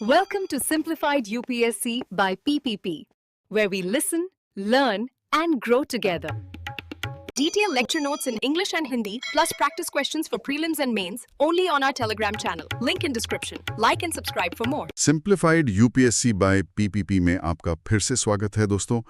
Welcome to Simplified UPSC by PPP, where we listen, learn, and grow together. Detailed lecture notes in English and Hindi, plus practice questions for prelims and mains, only on our Telegram channel. Link in description. Like and subscribe for more. Simplified UPSC by PPP में आपका फिर से स्वागत है दोस्तों।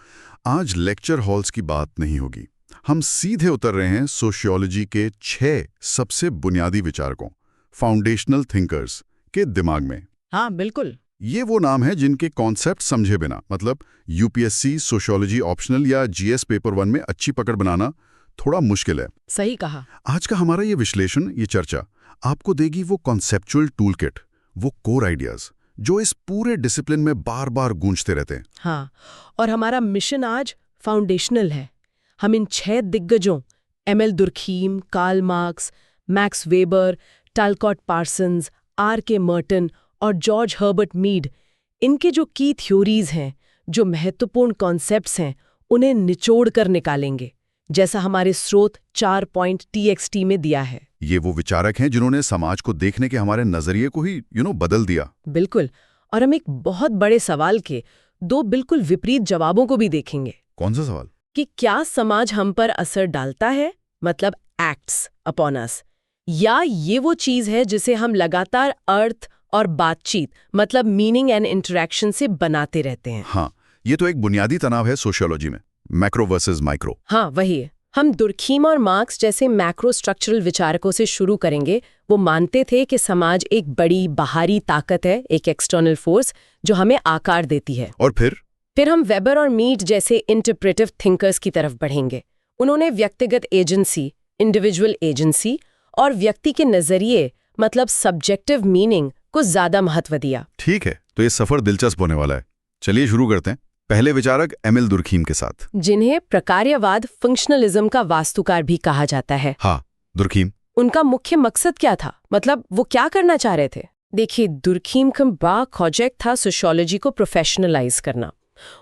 आज lecture halls की बात नहीं होगी। हम सीधे उतर रहे हैं सोशियोलॉजी के 6 सबसे बुनियादी विचारकों, फाउंडेशनल थिंकर्स के दिमाग में। हाँ बिल्कुल। ये वो नाम है जिनके कॉन्सेप्ट समझे बिना, मतलब यूपीएससी सोशियोलॉजी ऑप्शनल या जीएस पेपर 1 में अच्छी पकड़ बनाना थोड़ा मुश्किल है। सही कहा। आज का हमारा ये विश्लेषण, ये चर्चा आपको देगी वो कॉन्सेप्चुअल टूल किट, वो कोर आइडियाज जो इस पूरे डिसिप्लिन में बार बार गूंजते रहते हैं। हाँ, और हमारा मिशन आज फाउंडेशनल है। हम इन 6 दिग्गजों Emile Durkheim, Karl Marx, Max Weber, Talcott Parsons, R K. Merton और जॉर्ज हर्बर्ट मीड, इनके जो की थ्योरीज हैं, जो महत्वपूर्ण कॉन्सेप्ट्स हैं, उन्हें निचोड़ कर निकालेंगे, जैसा हमारे स्रोत 4.txt में दिया है। ये वो विचारक हैं जिन्होंने समाज को देखने के हमारे नजरिए को ही बदल दिया। बिल्कुल। और हम एक बहुत बड़े सवाल के 2 बिल्कुल विपरीत जवाबों को भी देखेंगे। कौन सा सवाल? कि क्या समाज हम पर असर डालता है, मतलब एक्ट्स अपॉन अस, या ये वो चीज है जिसे हम लगातार अर्थ और बातचीत, मतलब मीनिंग एंड इंटरेक्शन से बनाते रहते हैं। हाँ, ये तो एक बुनियादी तनाव है सोशियोलॉजी में, मैक्रो वर्सेस माइक्रो। हाँ वही है। हम दुर्खीम और मार्क्स जैसे मैक्रो स्ट्रक्चरल विचारकों से शुरू करेंगे। वो मानते थे कि समाज एक बड़ी बाहरी ताकत है, एक एक्सटर्नल फोर्स जो हमें आकार देती है। और फिर हम वेबर और मीड जैसे इंटरप्रेटिव थिंकर्स की तरफ बढ़ेंगे। उन्होंने व्यक्तिगत एजेंसी, इंडिविजुअल एजेंसी और व्यक्ति के नजरिए, मतलब सब्जेक्टिव मीनिंग को ज्यादा महत्व दिया। ठीक है, तो ये सफर दिलचस्प होने वाला है। चलिए शुरू करते हैं पहले विचारक एमएल दुर्खीम के साथ, जिन्हें प्रकार्यवाद, फंक्शनलिज्म का वास्तुकार भी कहा जाता है। हाँ, दुर्खीम। उनका मुख्य मकसद क्या था, मतलब वो क्या करना चाह रहे थे? देखिए, दुर्खीम का बड़ा प्रोजेक्ट था सोशियोलॉजी को प्रोफेशनलाइज करना,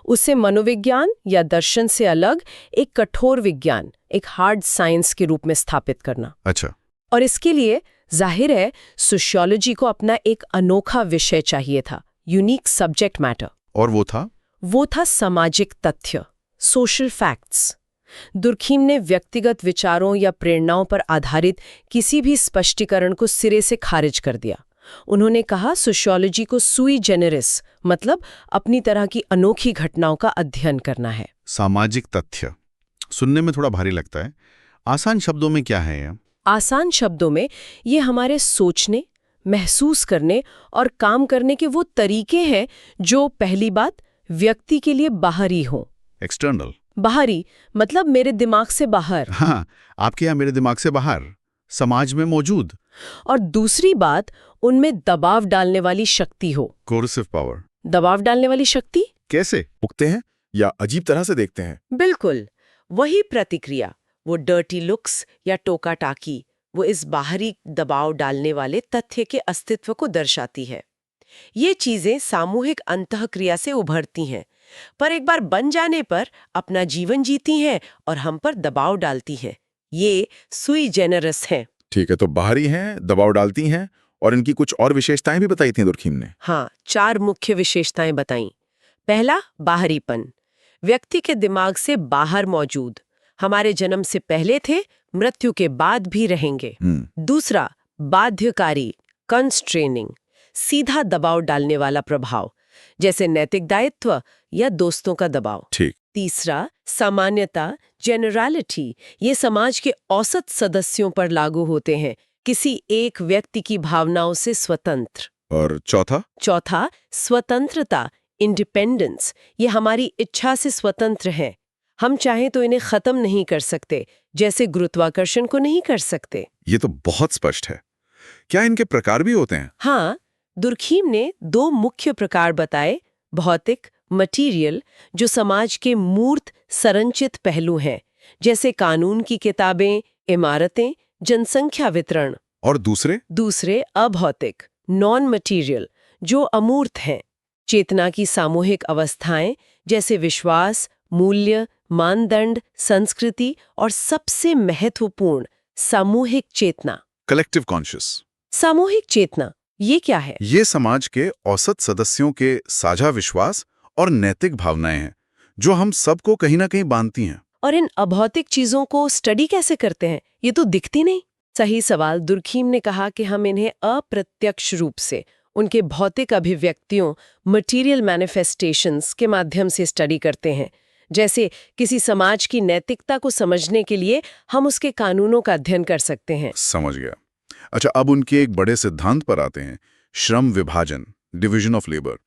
उसे मनोविज्ञान या दर्शन से अलग एक कठोर विज्ञान, एक हार्ड साइंस के रूप में स्थापित करना। अच्छा। और इसके लिए जाहिर है सोशियोलॉजी को अपना एक अनोखा विषय चाहिए था, यूनिक सब्जेक्ट मैटर। और वो था सामाजिक तथ्य, सोशल फैक्ट्स। दुर्खीम ने व्यक्तिगत विचारों या प्रेरणाओं पर आधारित किसी भी स्पष्टीकरण को सिरे से खारिज कर दिया। उन्होंने कहा सोशियोलॉजी को सुई जेनेरिस, मतलब अपनी तरह की अनोखी घटनाओं का अध्ययन करना है। सामाजिक तथ्य सुनने में थोड़ा भारी लगता है। आसान शब्दों में क्या है ये? आसान शब्दों में ये हमारे सोचने, महसूस करने और काम करने के वो तरीके हैं जो, पहली बात, व्यक्ति के लिए बाहरी हो। एक्सटर्नल। बाहरी मतलब मेरे दिमाग से बाहर। हाँ, आपके यहाँ मेरे दिमाग से बाहर, समाज में मौजूद। और दूसरी बात, उनमें दबाव डालने वाली शक्ति हो। Coercive power. दबाव डालने वाली शक्ति कैसे? उगते हैं या अजीब तरह से देखते हैं? बिल्कुल वही प्रतिक्रिया, वो डर्टी लुक्स या टोका टाकी, वो इस बाहरी दबाव डालने वाले तथ्य के अस्तित्व को दर्शाती है। ये चीजें सामूहिक अंतःक्रिया से उभरती हैं, पर एक बार बन जाने पर अपना जीवन जीती हैं और हम पर दबाव डालती हैं। ये सुई जेनेरिस हैं। ठीक है, तो बाहरी हैं, दबाव डालती हैं, और इनकी कुछ और विशेषताएं भी बताई थी दुर्खीम ने। हाँ, 4 मुख्य विशेषताएं बताई। पहला, बाहरीपन, व्यक्ति के दिमाग से बाहर मौजूद, हमारे जन्म से पहले थे, मृत्यु के बाद भी रहेंगे। दूसरा, बाध्यकारी, कंस्ट्रेनिंग, सीधा दबाव डालने वाला प्रभाव, जैसे नैतिक दायित्व या दोस्तों का दबाव। ठीक। तीसरा, सामान्यता, जेनरलिटी, ये समाज के औसत सदस्यों पर लागू होते हैं, किसी एक व्यक्ति की भावनाओं से स्वतंत्र। और चौथा, स्वतंत्रता, इंडिपेंडेंस, ये हमारी इच्छा से स्वतंत्र है। हम चाहें तो इन्हें खत्म नहीं कर सकते, जैसे गुरुत्वाकर्षण को नहीं कर सकते। ये तो बहुत स्पष्ट है। क्या इनके प्रकार भी होते हैं? हाँ, दुर्खीम ने 2 मुख्य प्रकार बताए। भौतिक, मटीरियल, जो समाज के मूर्त संरचित पहलू हैं, जैसे कानून की किताबें, इमारतें, जनसंख्या वितरण। और दूसरे अभौतिक, नॉन मटीरियल, जो अमूर्त हैं, चेतना की सामूहिक अवस्थाएं, जैसे विश्वास, मूल्य, मानदंड, संस्कृति और सबसे महत्वपूर्ण, सामूहिक चेतना। Collective conscious. सामूहिक चेतना ये क्या है? ये समाज के औसत सदस्यों के साझा विश्वास और नैतिक भावनाएं हैं जो हम सबको कहीं ना कहीं बांधती हैं। और इन अभौतिक चीजों को स्टडी कैसे करते हैं? ये तो दिखती नहीं। सही सवाल। दुर्खीम ने कहा कि हम इन्हें अप्रत्यक्ष रूप से उनके भौतिक अभिव्यक्तियों, मटेरियल मैनिफेस्टेशंस के माध्यम से स्टडी करते हैं। जैसे किसी समाज की नैतिकता को समझने के लिए हम उसके कानूनों का अध्ययन कर सकते हैं। समझ गया। अच्छा, अब उनके एक बड़े सिद्धांत पर आते हैं, श्रम विभाजन, डिवीजन ऑफ लेबर।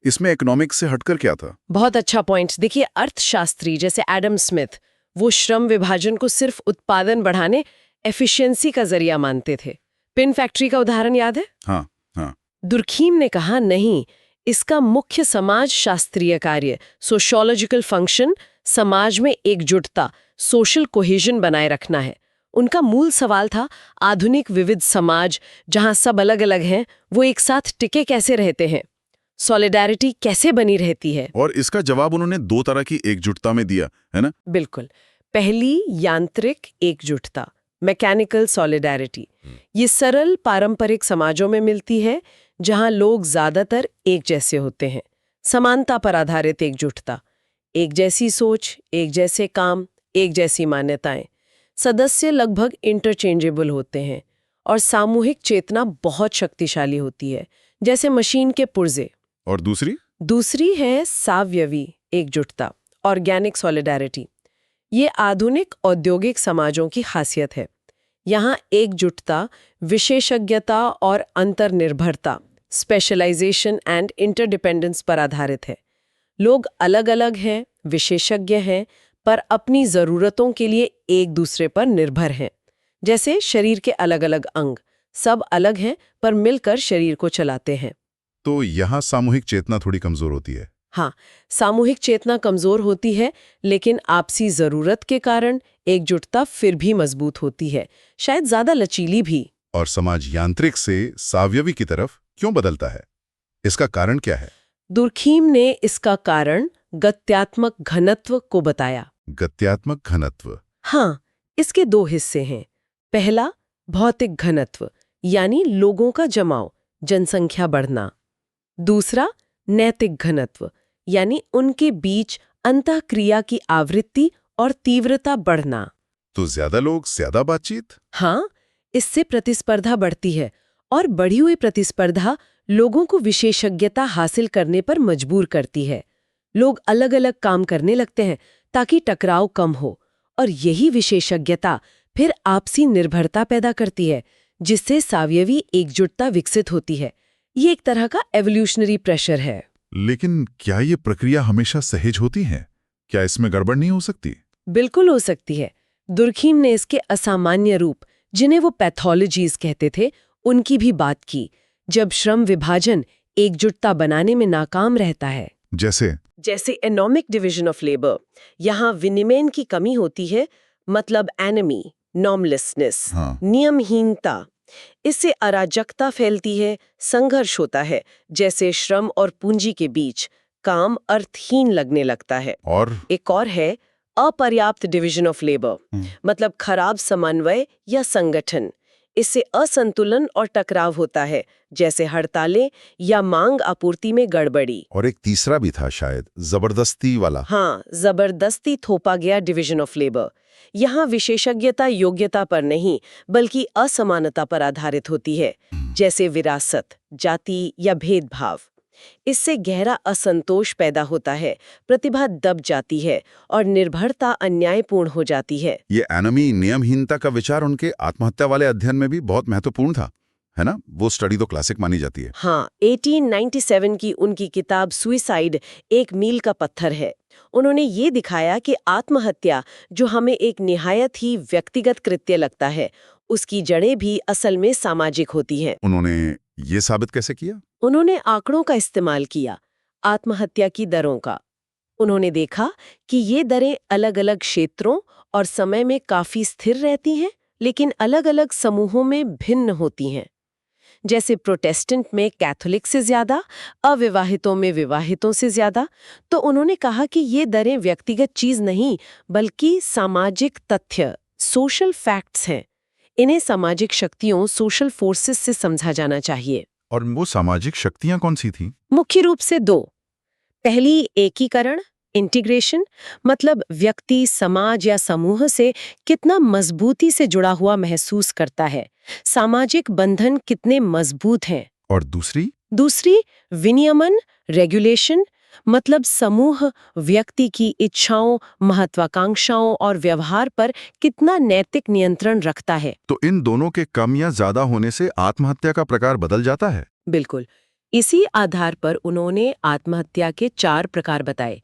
इसमें इकोनॉमिक्स से हटकर क्या था? बहुत अच्छा पॉइंट। देखिए, अर्थशास्त्री जैसे एडम स्मिथ वो श्रम विभाजन को सिर्फ उत्पादन बढ़ाने, एफिशिएंसी का जरिया मानते थे। पिन फैक्ट्री का उदाहरण याद है? हाँ हाँ। दुर्खीम ने कहा नहीं, इसका मुख्य समाज शास्त्रीय कार्य, सोशियोलॉजिकल फंक्शन, समाज में एकजुटता, सोशल कोहेजन बनाए रखना है। उनका मूल सवाल था आधुनिक विविध समाज जहां सब अलग अलग हैं, वो एक साथ टिके कैसे रहते हैं, सॉलिडारिटी कैसे बनी रहती है। और इसका जवाब उन्होंने 2 तरह की एकजुटता में दिया, है ना? बिल्कुल। पहली यांत्रिक एकजुटता, मैकेनिकल सॉलिडारिटी। ये सरल पारंपरिक समाजों में मिलती है जहां लोग ज्यादातर एक जैसे होते हैं। समानता पर आधारित एकजुटता, एक जैसी सोच, एक जैसे काम, एक जैसी मान्यताएं। सदस्य लगभग इंटरचेंजेबल होते हैं और सामूहिक चेतना बहुत शक्तिशाली होती है, जैसे मशीन के पुर्जे। और दूसरी है सावयवी एकजुटता, ऑर्गेनिक सॉलिडारिटी। ये आधुनिक औद्योगिक समाजों की खासियत है। यहाँ एकजुटता विशेषज्ञता और अंतर्निर्भरता, स्पेशलाइजेशन एंड इंटरडिपेंडेंस पर आधारित है। लोग अलग अलग हैं, विशेषज्ञ हैं, पर अपनी जरूरतों के लिए एक दूसरे पर निर्भर हैं। जैसे शरीर के अलग अलग अंग, सब अलग हैं पर मिलकर शरीर को चलाते हैं। तो यहाँ सामूहिक चेतना थोड़ी कमजोर होती है। हाँ, सामूहिक चेतना कमजोर होती है, लेकिन आपसी जरूरत के कारण एकजुटता फिर भी मजबूत होती है, शायद ज्यादा लचीली भी। और समाज यांत्रिक से सावयवी की तरफ क्यों बदलता है? इसका कारण क्या है? दुर्खीम ने इसका कारण गत्यात्मक घनत्व को बताया। गत्यात्मक घनत्व? हाँ, इसके 2 हिस्से हैं। पहला, भौतिक घनत्व, यानी लोगों का जमाव, जनसंख्या बढ़ना। दूसरा, नैतिक घनत्व, यानी उनके बीच अंतःक्रिया की आवृत्ति और तीव्रता बढ़ना। तो ज्यादा लोग, ज्यादा बातचीत? हाँ, इससे प्रतिस्पर्धा बढ़ती है और बढ़ी हुई प्रतिस्पर्धा लोगों को विशेषज्ञता हासिल करने पर मजबूर करती है। लोग अलग अलग काम करने लगते हैं ताकि टकराव कम हो, और यही विशेषज्ञता फिर आपसी निर्भरता पैदा करती है, जिससे सावयवी एकजुटता विकसित होती है। ये एक तरह का एवोल्यूशनरी प्रेशर है। लेकिन क्या ये प्रक्रिया हमेशा सहज होती है? क्या इसमें गड़बड़ नहीं हो सकती? बिल्कुल हो सकती है। दुर्खीम ने इसके असामान्य रूप, जिन्हें वो पैथोलॉजीज कहते थे, उनकी भी बात की, जब श्रम विभाजन एकजुटता बनाने में नाकाम रहता है। जैसे इकोनॉमिक डिवीजन ऑफ लेबर। यहाँ विनिमय की कमी होती है, मतलब एनिमी, नॉर्मलेसनेस, हाँ। नियमहीनता। इससे अराजकता फैलती है, संघर्ष होता है, जैसे श्रम और पूंजी के बीच काम अर्थहीन लगने लगता है। और एक और है अपर्याप्त डिवीजन ऑफ लेबर, मतलब खराब समन्वय या संगठन। इससे असंतुलन और टकराव होता है, जैसे हड़तालें या मांग आपूर्ति में गड़बड़ी। और एक तीसरा भी था शायद, जबरदस्ती वाला। हाँ, जबरदस्ती थोपा गया डिवीजन ऑफ लेबर। यहाँ विशेषज्ञता योग्यता पर नहीं, बल्कि असमानता पर आधारित होती है, जैसे विरासत, जाति या भेदभाव। इससे गहरा असंतोष पैदा होता है, प्रतिभा दब जाती है और निर्भरता अन्यायपूर्ण हो जाती है। ये एनमी, नियमहीनता का विचार उनके आत्महत्या वाले अध्ययन में भी बहुत महत्वपूर्ण था, है ना? वो स्टडी तो क्लासिक मानी जाती है। हाँ, 1897 की उनकी किताब सुइसाइड एक मील का पत्थर है। उन्होंने ये दिखाया कि आत्महत्या, जो हमें एक निहायत ही व्यक्तिगत कृत्य लगता है, उसकी जड़ें भी असल में सामाजिक होती हैं। उन्होंने ये साबित कैसे किया? उन्होंने आंकड़ों का इस्तेमाल किया, आत्महत्या की दरों का। उन्होंने देखा कि ये दरें अलग अलग क्षेत्रों और समय में काफी स्थिर रहती हैं, लेकिन अलग अलग समूहों में भिन्न होती हैं। जैसे प्रोटेस्टेंट में कैथोलिक से ज्यादा, अविवाहितों में विवाहितों से ज्यादा। तो उन्होंने कहा कि ये दरें व्यक्तिगत चीज नहीं, बल्कि सामाजिक तथ्य, सोशल फैक्ट्स हैं। इन्हें सामाजिक शक्तियों, सोशल फोर्सेस से समझा जाना चाहिए। और वो सामाजिक शक्तियां कौन सी थीं? मुख्य रूप से दो। पहली एकीकरण, इंटीग्रेशन, मतलब व्यक्ति समाज या समूह से कितना मजबूती से जुड़ा हुआ महसूस करता है, सामाजिक बंधन कितने मजबूत हैं। और दूसरी विनियमन, रेगुलेशन, मतलब समूह व्यक्ति की इच्छाओं, महत्वाकांक्षाओं और व्यवहार पर कितना नैतिक नियंत्रण रखता है। तो इन दोनों के कम या ज्यादा होने से आत्महत्या का प्रकार बदल जाता है? बिल्कुल। इसी आधार पर उन्होंने आत्महत्या के 4 प्रकार बताए।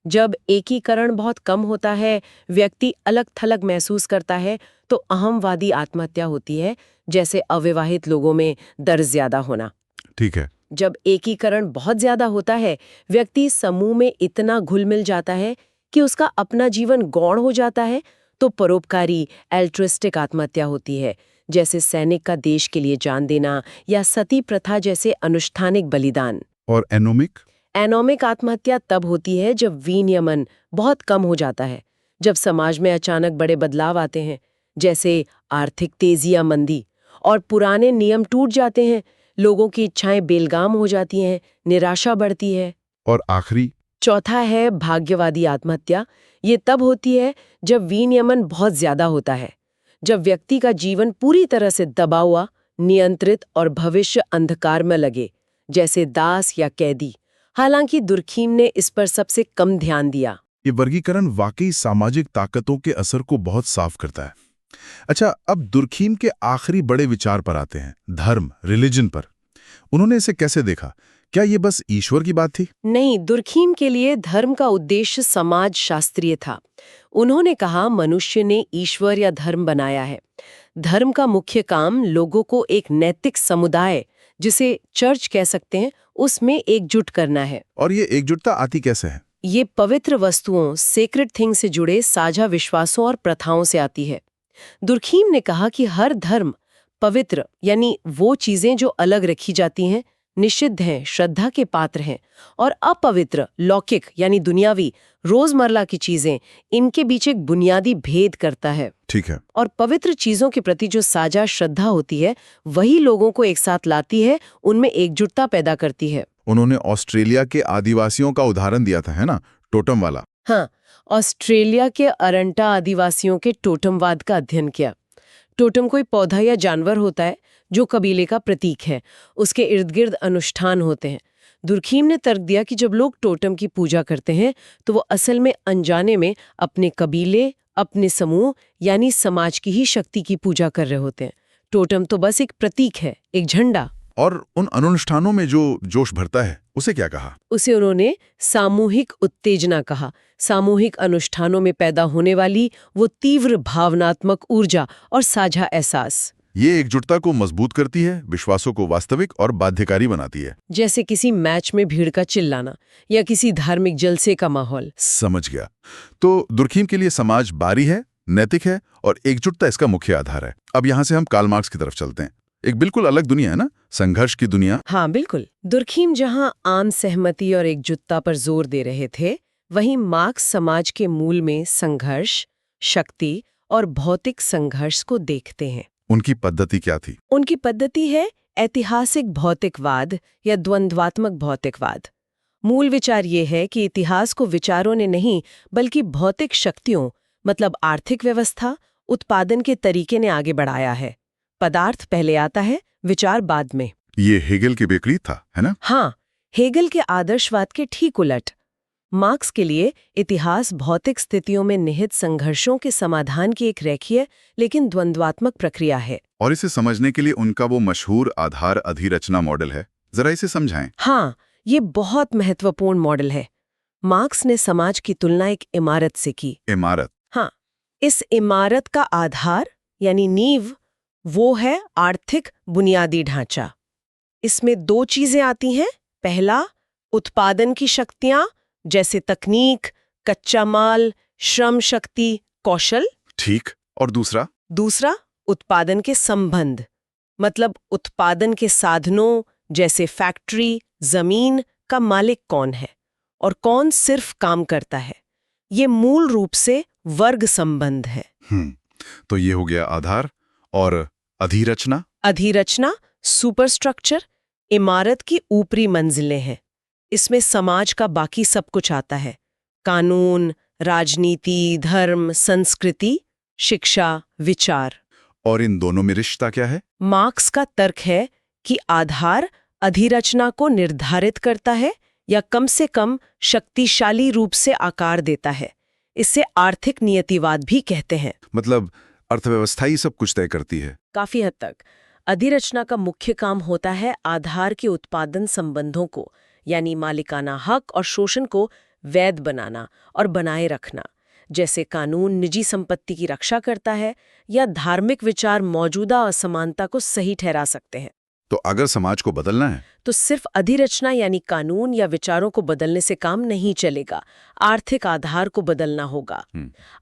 जब एकीकरण बहुत कम होता है, व्यक्ति अलग-थलग महसूस करता है, तो अहमवादी आत्महत्या होती है, जैसे अविवाहित लोगों में दर्द ज्यादा होना। ठीक है। जब एकीकरण बहुत ज्यादा होता है, व्यक्ति समूह में इतना घुल मिल जाता है कि उसका अपना जीवन गौण हो जाता है, तो परोपकारी एल्ट्रिस्टिक आत्महत्या होती है, जैसे सैनिक का देश के लिए जान देना या सती प्रथा जैसे अनुष्ठानिक बलिदान। और एनोमिक आत्महत्या तब होती है जब विनियमन बहुत कम हो जाता है, जब समाज में अचानक बड़े बदलाव आते हैं, जैसे आर्थिक तेजी या मंदी, और पुराने नियम टूट जाते हैं, लोगों की इच्छाएं बेलगाम हो जाती हैं, निराशा बढ़ती है। और आखिरी चौथा है भाग्यवादी आत्महत्या। ये तब होती है जब विनियमन बहुत ज्यादा होता है, जब व्यक्ति का जीवन पूरी तरह से दबा हुआ, नियंत्रित और भविष्य अंधकार में लगे, जैसे दास या कैदी। हालांकि दुर्खीम ने इस पर सबसे कम ध्यान दिया। ये वर्गीकरण वाकई सामाजिक ताकतों के असर को बहुत साफ करता है। अच्छा, अब दुर्खीम के आखिरी बड़े विचार पर आते हैं, धर्म, रिलीजन पर। उन्होंने इसे कैसे देखा? क्या ये बस ईश्वर की बात थी? नहीं, दुर्खीम के लिए धर्म का उद्देश्य समाज शास्त्रीय था। उन्होंने कहा मनुष्य ने ईश्वर या धर्म बनाया है। धर्म का मुख्य काम लोगों को एक नैतिक समुदाय, जिसे चर्च कह सकते हैं, उसमें एकजुट करना है। और ये एकजुटता आती कैसे है? ये पवित्र वस्तुओं, सेक्रेड थिंग से जुड़े साझा विश्वासों और प्रथाओं से आती है। दुर्खीम ने कहा कि हर धर्म पवित्र, यानी वो चीजें जो अलग रखी जाती हैं, निषिद्ध हैं, श्रद्धा के पात्र हैं, और अपवित्र, लौकिक यानी दुनियावी, रोजमर्रा की चीजें, इनके बीच एक बुनियादी भेद करता है। ठीक है। और पवित्र चीजों के प्रति जो साझा श्रद्धा होती है, वही लोगों को एक साथ लाती है, उनमें एकजुटता पैदा करती है। उन्होंने ऑस्ट्रेलिया के आदिवासियों का उदाहरण दिया था, है ना, टोटम वाला। हाँ, ऑस्ट्रेलिया के अरंटा आदिवासियों के टोटमवाद का अध्ययन किया। टोटम कोई पौधा या जानवर होता है जो कबीले का प्रतीक है, उसके इर्द गिर्द अनुष्ठान होते हैं। दुर्खीम ने तर्क दिया कि जब लोग टोटम की पूजा करते हैं, तो वो असल में अनजाने में अपने कबीले, अपने समूह यानी समाज की ही शक्ति की पूजा कर रहे होते हैं। टोटम तो बस एक प्रतीक है, एक झंडा। और उन अनुष्ठानों में जो जोश भरता है, उसे क्या कहा? उसे उन्होंने सामूहिक उत्तेजना कहा। सामूहिक अनुष्ठानों में पैदा होने वाली वो तीव्र भावनात्मक ऊर्जा और साझा एहसास, ये एकजुटता को मजबूत करती है, विश्वासों को वास्तविक और बाध्यकारी बनाती है। जैसे किसी मैच में भीड़ का चिल्लाना या किसी धार्मिक जलसे का माहौल। समझ गया। तो दुर्खीम के लिए समाज बारी है, नैतिक है, और एकजुटता इसका मुख्य आधार है। अब यहाँ से हम कार्ल मार्क्स की तरफ चलते हैं। एक बिल्कुल अलग दुनिया है ना, संघर्ष की दुनिया। हाँ बिल्कुल। दुर्खीम जहाँ आम सहमति और एकजुटता पर जोर दे रहे थे, वहीं मार्क्स समाज के मूल में संघर्ष, शक्ति और भौतिक संघर्ष को देखते हैं। उनकी पद्धति क्या थी? उनकी पद्धति है ऐतिहासिक भौतिकवाद या द्वंद्वात्मक भौतिकवाद। मूल विचार ये है कि इतिहास को विचारों ने नहीं, बल्कि भौतिक शक्तियों, मतलब आर्थिक व्यवस्था, उत्पादन के तरीके ने आगे बढ़ाया है। पदार्थ पहले आता है, विचार बाद में। ये हेगल के विपरीत था, है ना? हाँ, हेगल के आदर्शवाद के ठीक उलट। मार्क्स के लिए इतिहास भौतिक स्थितियों में निहित संघर्षों के समाधान की एक रेखीय लेकिन द्वंद्वात्मक प्रक्रिया है। और इसे समझने के लिए उनका वो मशहूर आधार अधिरचना मॉडल है, जरा इसे समझाएं। हाँ, ये बहुत महत्वपूर्ण मॉडल है। मार्क्स ने समाज की तुलना एक इमारत से की। इमारत? हाँ, इस इमारत का आधार यानी नींव वो है आर्थिक बुनियादी ढांचा। इसमें 2 चीजें आती हैं। पहला, उत्पादन की शक्तियां, जैसे तकनीक, कच्चा माल, श्रम शक्ति, कौशल। ठीक। और दूसरा, उत्पादन के संबंध, मतलब उत्पादन के साधनों, जैसे फैक्ट्री, जमीन का मालिक कौन है और कौन सिर्फ काम करता है। ये मूल रूप से वर्ग संबंध है। तो ये हो गया आधार। और अधिरचना? अधिरचना, सुपरस्ट्रक्चर, इमारत की ऊपरी मंजिलें हैं। इसमें समाज का बाकी सब कुछ आता है। कानून, राजनीति, धर्म, संस्कृति, शिक्षा, विचार। और इन दोनों में रिश्ता क्या है? मार्क्स का तर्क है कि आधार अधिरचना को निर्धारित करता है या कम से कम शक्तिशाली रूप से आकार देता है। इसे आर्थिक नियतिवाद भी कहते हैं। मतलब अर्थव्यवस्था ही सब कुछ तय करती है। काफी हद तक अधिरचना का मुख्य काम होता है आधार के उत्पादन संबंधों को, यानी मालिकाना हक और शोषण को वैध बनाना और बनाए रखना। जैसे कानून निजी संपत्ति की रक्षा करता है या धार्मिक विचार मौजूदा असमानता को सही ठहरा सकते हैं। तो अगर समाज को बदलना है तो सिर्फ अधिरचना यानी कानून या विचारों को बदलने से काम नहीं चलेगा, आर्थिक आधार को बदलना होगा।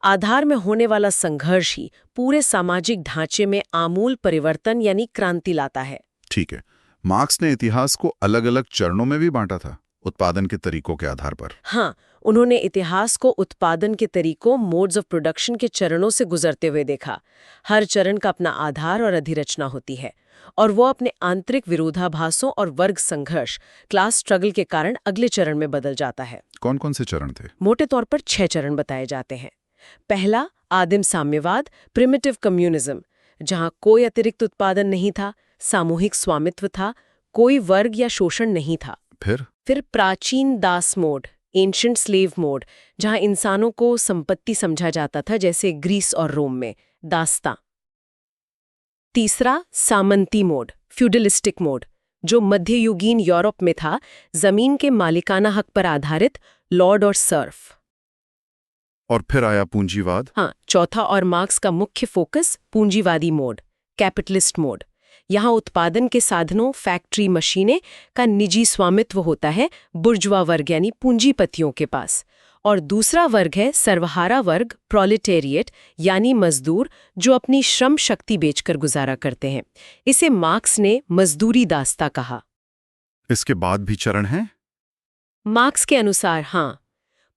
आधार में होने वाला संघर्ष ही पूरे सामाजिक ढांचे में आमूल परिवर्तन यानी क्रांति लाता है। ठीक है। मार्क्स ने इतिहास को अलग-अलग चरणों में भी बांटा था, उत्पादन के तरीकों के आधार पर। हाँ, उन्होंने इतिहास को उत्पादन के तरीकों, मोड्स ऑफ प्रोडक्शन के चरणों से गुजरते हुए देखा। हर चरण का अपना आधार और अधिरचना होती है, और वो अपने आंतरिक विरोधाभासों और वर्ग संघर्ष, क्लास स्ट्रगल के कारण अगले चरण में बदल जाता है। कौन-कौन से चरण थे? मोटे तौर पर 6 चरण बताए जाते हैं। पहला, आदिम साम्यवाद, प्रिमिटिव कम्युनिज्म, जहां कोई अतिरिक्त उत्पादन नहीं था, सामूहिक स्वामित्व था, कोई वर्ग या शोषण नहीं था। फिर प्राचीन दास मोड, एंशिएंट स्लेव मोड, जहां इंसानों को संपत्ति समझा जाता था, जैसे ग्रीस और रोम में दास्तां। तीसरा, सामंती मोड, फ्यूडलिस्टिक मोड, जो मध्ययुगीन यूरोप में था, जमीन के मालिकाना हक पर आधारित लॉर्ड और सर्फ। और फिर आया पूंजीवाद। हाँ, चौथा और मार्क्स का मुख्य फोकस पूंजीवादी मोड, कैपिटलिस्ट मोड। यहाँ उत्पादन के साधनों, फैक्ट्री, मशीनें का निजी स्वामित्व होता है बुर्जुआ वर्ग यानी पूंजीपतियों के पास। और दूसरा वर्ग है सर्वहारा वर्ग, प्रोलेटेरिएट यानी मजदूर, जो अपनी श्रम शक्ति बेचकर गुजारा करते हैं। इसे मार्क्स ने मजदूरी दास्ता कहा। इसके बाद भी चरण हैं? मार्क्स के अनुसार हाँ,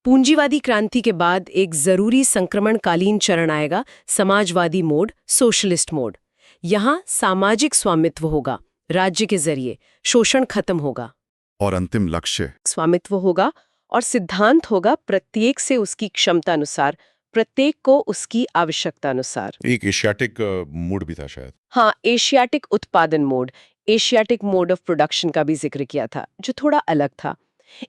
पूंजीवादी क्रांति के बाद एक जरूरी संक्रमणकालीन चरण आएगा, समाजवादी मोड, सोशलिस्ट मोड। यहाँ सामाजिक स्वामित्व होगा, राज्य के जरिए शोषण खत्म होगा। और अंतिम लक्ष्य? स्वामित्व होगा और सिद्धांत होगा प्रत्येक से उसकी क्षमता अनुसार, प्रत्येक को उसकी आवश्यकता अनुसार। एक एशियाटिक मूड भी था शायद। हाँ, एशियाटिक उत्पादन mode, Asiatic mode of production का भी जिक्र किया था, जो थोड़ा अलग था।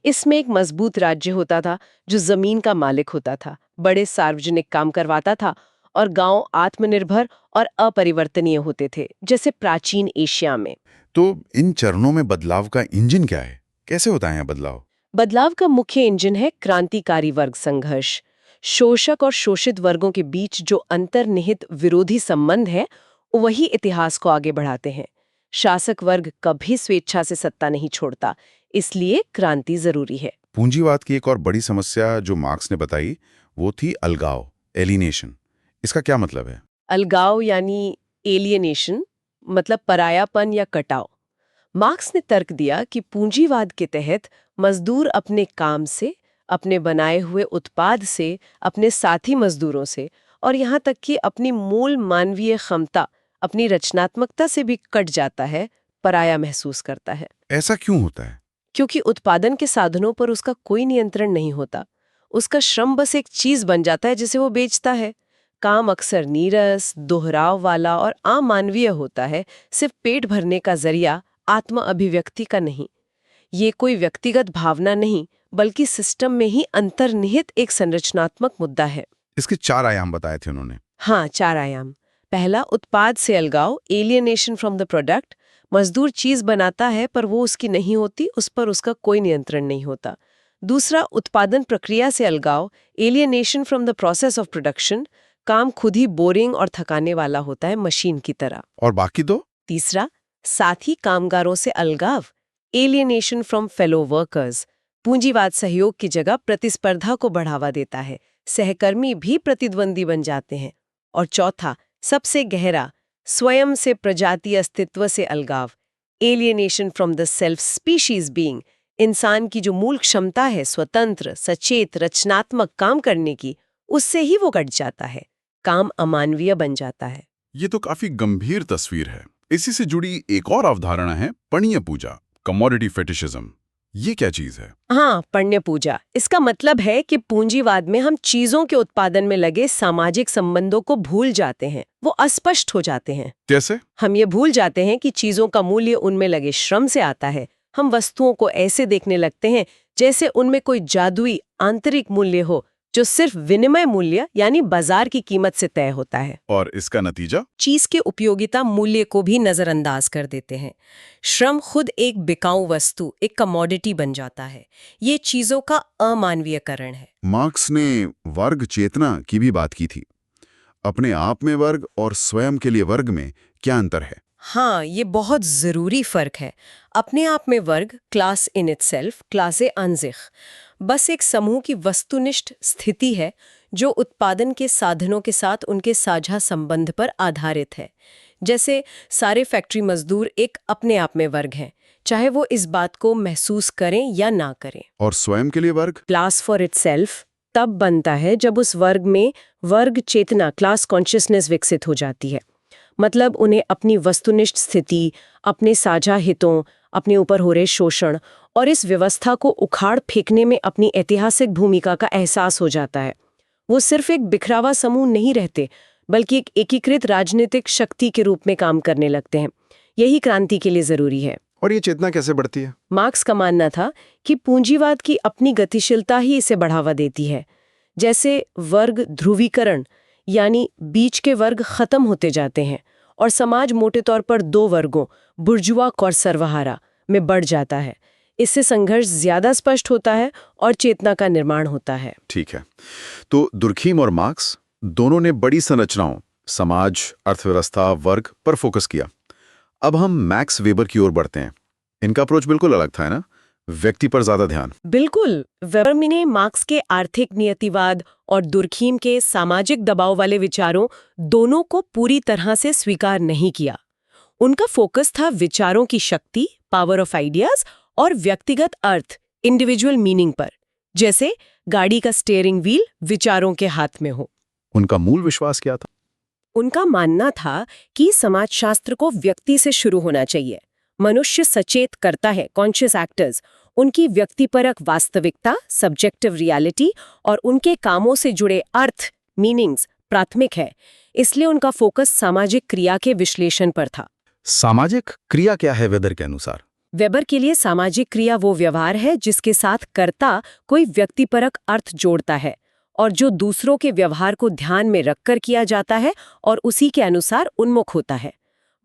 इसमें एक मजबूत राज्य होता था जो जमीन का मालिक होता था, बड़े सार्वजनिक काम करवाता था, और गांव आत्मनिर्भर और अपरिवर्तनीय होते थे, जैसे प्राचीन एशिया में। तो इन चरणों में बदलाव का इंजन क्या है? कैसे होता है यह बदलाव? बदलाव का मुख्य इंजन है क्रांतिकारी वर्ग संघर्ष। शोषक और शोषित वर्गों के बीच जो अंतर्निहित विरोधी संबंध है, वही इतिहास को आगे बढ़ाते हैं। शासक वर्ग कभी स्वेच्छा से सत्ता नहीं छोड़ता, इसलिए क्रांति जरूरी है। पूंजीवाद की एक और बड़ी समस्या जो मार्क्स ने बताई, वो थी अलगाव, एलिनेशन। इसका क्या मतलब है? अलगाव यानी एलियनेशन, मतलब परायापन या कटाव। मार्क्स ने तर्क दिया कि पूंजीवाद के तहत मजदूर अपने काम से, अपने बनाए हुए उत्पाद से, अपने साथी मजदूरों से, और यहाँ तक कि अपनी मूल मानवीय क्षमता, अपनी रचनात्मकता से भी कट जाता है, पराया महसूस करता है। ऐसा क्यों होता है? क्योंकि उत्पादन के साधनों पर उसका कोई नियंत्रण नहीं होता। उसका श्रम बस एक चीज बन जाता है जिसे वो बेचता है। काम अक्सर नीरस, दोहराव वाला और अमानवीय होता है, सिर्फ पेट भरने का जरिया, आत्म अभिव्यक्ति का नहीं। ये कोई व्यक्तिगत भावना नहीं, बल्कि सिस्टम में ही अंतर्निहित एक संरचनात्मक मुद्दा है। इसके 4 आयाम बताए थे उन्होंने। हाँ, 4 आयाम। पहला, उत्पाद से अलगाव, एलियनेशन फ्रॉम द प्रोडक्ट। मजदूर चीज बनाता है पर वो उसकी नहीं होती, उस पर उसका कोई नियंत्रण नहीं होता। दूसरा, उत्पादन प्रक्रिया से अलगाव, alienation from the process of production. काम खुद ही बोरिंग और थकाने वाला होता है, मशीन की तरह। और बाकी 2? तीसरा, साथी कामगारों से अलगाव, एलियनेशन फ्रॉम फेलो वर्कर्स। पूंजीवाद सहयोग की जगह प्रतिस्पर्धा को बढ़ावा देता है, सहकर्मी भी प्रतिद्वंदी बन जाते हैं। और चौथा, सबसे गहरा, स्वयं से प्रजाति अस्तित्व से अलगाव, alienation from the self species being. इंसान की जो मूल क्षमता है स्वतंत्र, सचेत, रचनात्मक काम करने की, उससे ही वो कट जाता है, काम अमानवीय बन जाता है। ये तो काफी गंभीर तस्वीर है। इसी से जुड़ी एक और अवधारणा है पणीय पूजा, कमोडिटी फेटिशिज्म, ये क्या चीज है? हाँ, पुण्य पूजा। इसका मतलब है कि पूंजीवाद में हम चीजों के उत्पादन में लगे सामाजिक संबंधों को भूल जाते हैं, वो अस्पष्ट हो जाते हैं। कैसे? हम ये भूल जाते हैं कि चीजों का मूल्य उनमें लगे श्रम से आता है। हम वस्तुओं को ऐसे देखने लगते हैं जैसे उनमें कोई जादुई आंतरिक मूल्य हो जो सिर्फ विनिमय मूल्य यानी बाजार की कीमत से तय होता है। और इसका नतीजा? चीज के उपयोगिता मूल्य को भी नजरअंदाज कर देते हैं। श्रम खुद एक बिकाऊ वस्तु, एक कमोडिटी बन जाता है। ये चीजों का अमानवीयकरण है। मार्क्स ने वर्ग चेतना की भी बात की थी। अपने आप में वर्ग और स्वयं के लिए वर्ग में क्या अंतर है? हाँ, ये बहुत जरूरी फर्क है। अपने आप में वर्ग, क्लास इन इटसेल्फ, क्लासे अनजिख, बस एक समूह की वस्तुनिष्ठ स्थिति है जो उत्पादन के साधनों के साथ उनके साझा संबंध पर आधारित है। जैसे सारे फैक्ट्री मजदूर एक अपने आप में वर्ग हैं, चाहे वो इस बात को महसूस करें या ना करें। और स्वयं के लिए वर्ग? क्लास फॉर इटसेल्फ तब बनता है जब उस वर्ग में वर्ग चेतना, क्लास कॉन्शियसनेस विकसित हो जाती है। मतलब उन्हें अपनी वस्तुनिष्ठ स्थिति, अपने साझा हितों, अपने ऊपर हो रहे शोषण और इस व्यवस्था को उखाड़ फेंकने में अपनी ऐतिहासिक भूमिका का एहसास हो जाता है। वो सिर्फ एक बिखरावा समूह नहीं रहते, बल्कि एक एकीकृत राजनीतिक शक्ति के रूप में काम करने लगते हैं। यही क्रांति के लिए जरूरी है। और ये चेतना कैसे बढ़ती है? मार्क्स का मानना था कि पूंजीवाद की अपनी गतिशीलता ही इसे बढ़ावा देती है। जैसे वर्ग ध्रुवीकरण, यानी बीच के वर्ग खत्म होते जाते हैं और समाज मोटे तौर पर दो वर्गों, बुर्जुआ और सर्वहारा, में बढ़ जाता है। इससे संघर्ष ज्यादा स्पष्ट होता है और चेतना का निर्माण होता है। ठीक है। तो दुर्खीम और मार्क्स दोनों ने बड़ी संरचनाओं, समाज, अर्थव्यवस्था, वर्ग पर फोकस किया। अब हम मैक्स वेबर की ओर बढ़ते हैं। इनका अप्रोच बिल्कुल अलग था, है ना? व्यक्ति पर ज्यादा ध्यान। बिल्कुल। वेबर ने मार्क्स के आर्थिक नियतिवाद और दुर्खीम के सामाजिक दबाव वाले विचारों दोनों को पूरी तरह से स्वीकार नहीं किया। उनका फोकस था विचारों की शक्ति, पावर ऑफ आइडियाज, और व्यक्तिगत अर्थ, इंडिविजुअल मीनिंग पर, जैसे गाड़ी का स्टीयरिंग व्हील विचारों के हाथ में हो। उनका मूल विश्वास क्या था? उनका मानना था कि समाजशास्त्र को व्यक्ति से शुरू होना चाहिए। मनुष्य सचेत करता है, कॉन्शियस एक्टर्स, उनकी व्यक्तिपरक वास्तविकता, सब्जेक्टिव रियलिटी और उनके कामों से जुड़े अर्थ, मीनिंग्स प्राथमिक है। इसलिए उनका फोकस सामाजिक क्रिया के विश्लेषण पर था। सामाजिक क्रिया क्या है वेबर के अनुसार? वेबर के लिए सामाजिक क्रिया वो व्यवहार है जिसके साथ कर्ता कोई व्यक्तिपरक अर्थ जोड़ता है और जो दूसरों के व्यवहार को ध्यान में रखकर किया जाता है और उसी के अनुसार उन्मुख होता है।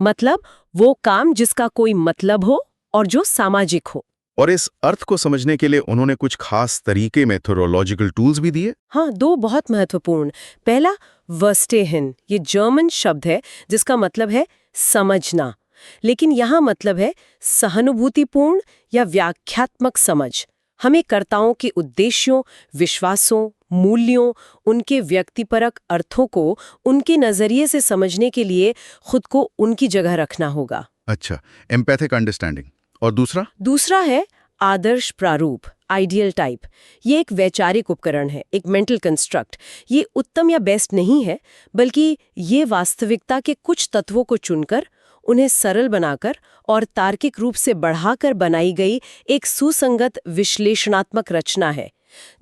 मतलब वो काम जिसका कोई मतलब हो और जो सामाजिक हो। और इस अर्थ को समझने के लिए उन्होंने कुछ खास तरीके, मेथोडोलॉजिकल टूल्स भी दिए। हाँ, दो बहुत महत्वपूर्ण। पहला, वर्स्टेहन, ये जर्मन शब्द है जिसका मतलब है समझना, लेकिन यहाँ मतलब है सहानुभूतिपूर्ण या व्याख्यात्मक समझ। हमें कर्ताओं के उद्देश्यों, विश्वासों, मूल्यों, उनके व्यक्तिपरक अर्थों को उनके नजरिए से समझने के लिए खुद को उनकी जगह रखना होगा। अच्छा, एम्पैथिक अंडरस्टैंडिंग। और दूसरा है आदर्श प्रारूप, आइडियल टाइप। ये एक वैचारिक उपकरण है, एक मेंटल कंस्ट्रक्ट। ये उत्तम या बेस्ट नहीं है, बल्कि ये वास्तविकता के कुछ तत्वों को चुनकर, उन्हें सरल बनाकर और तार्किक रूप से बढ़ाकर बनाई गई एक सुसंगत विश्लेषणात्मक रचना है।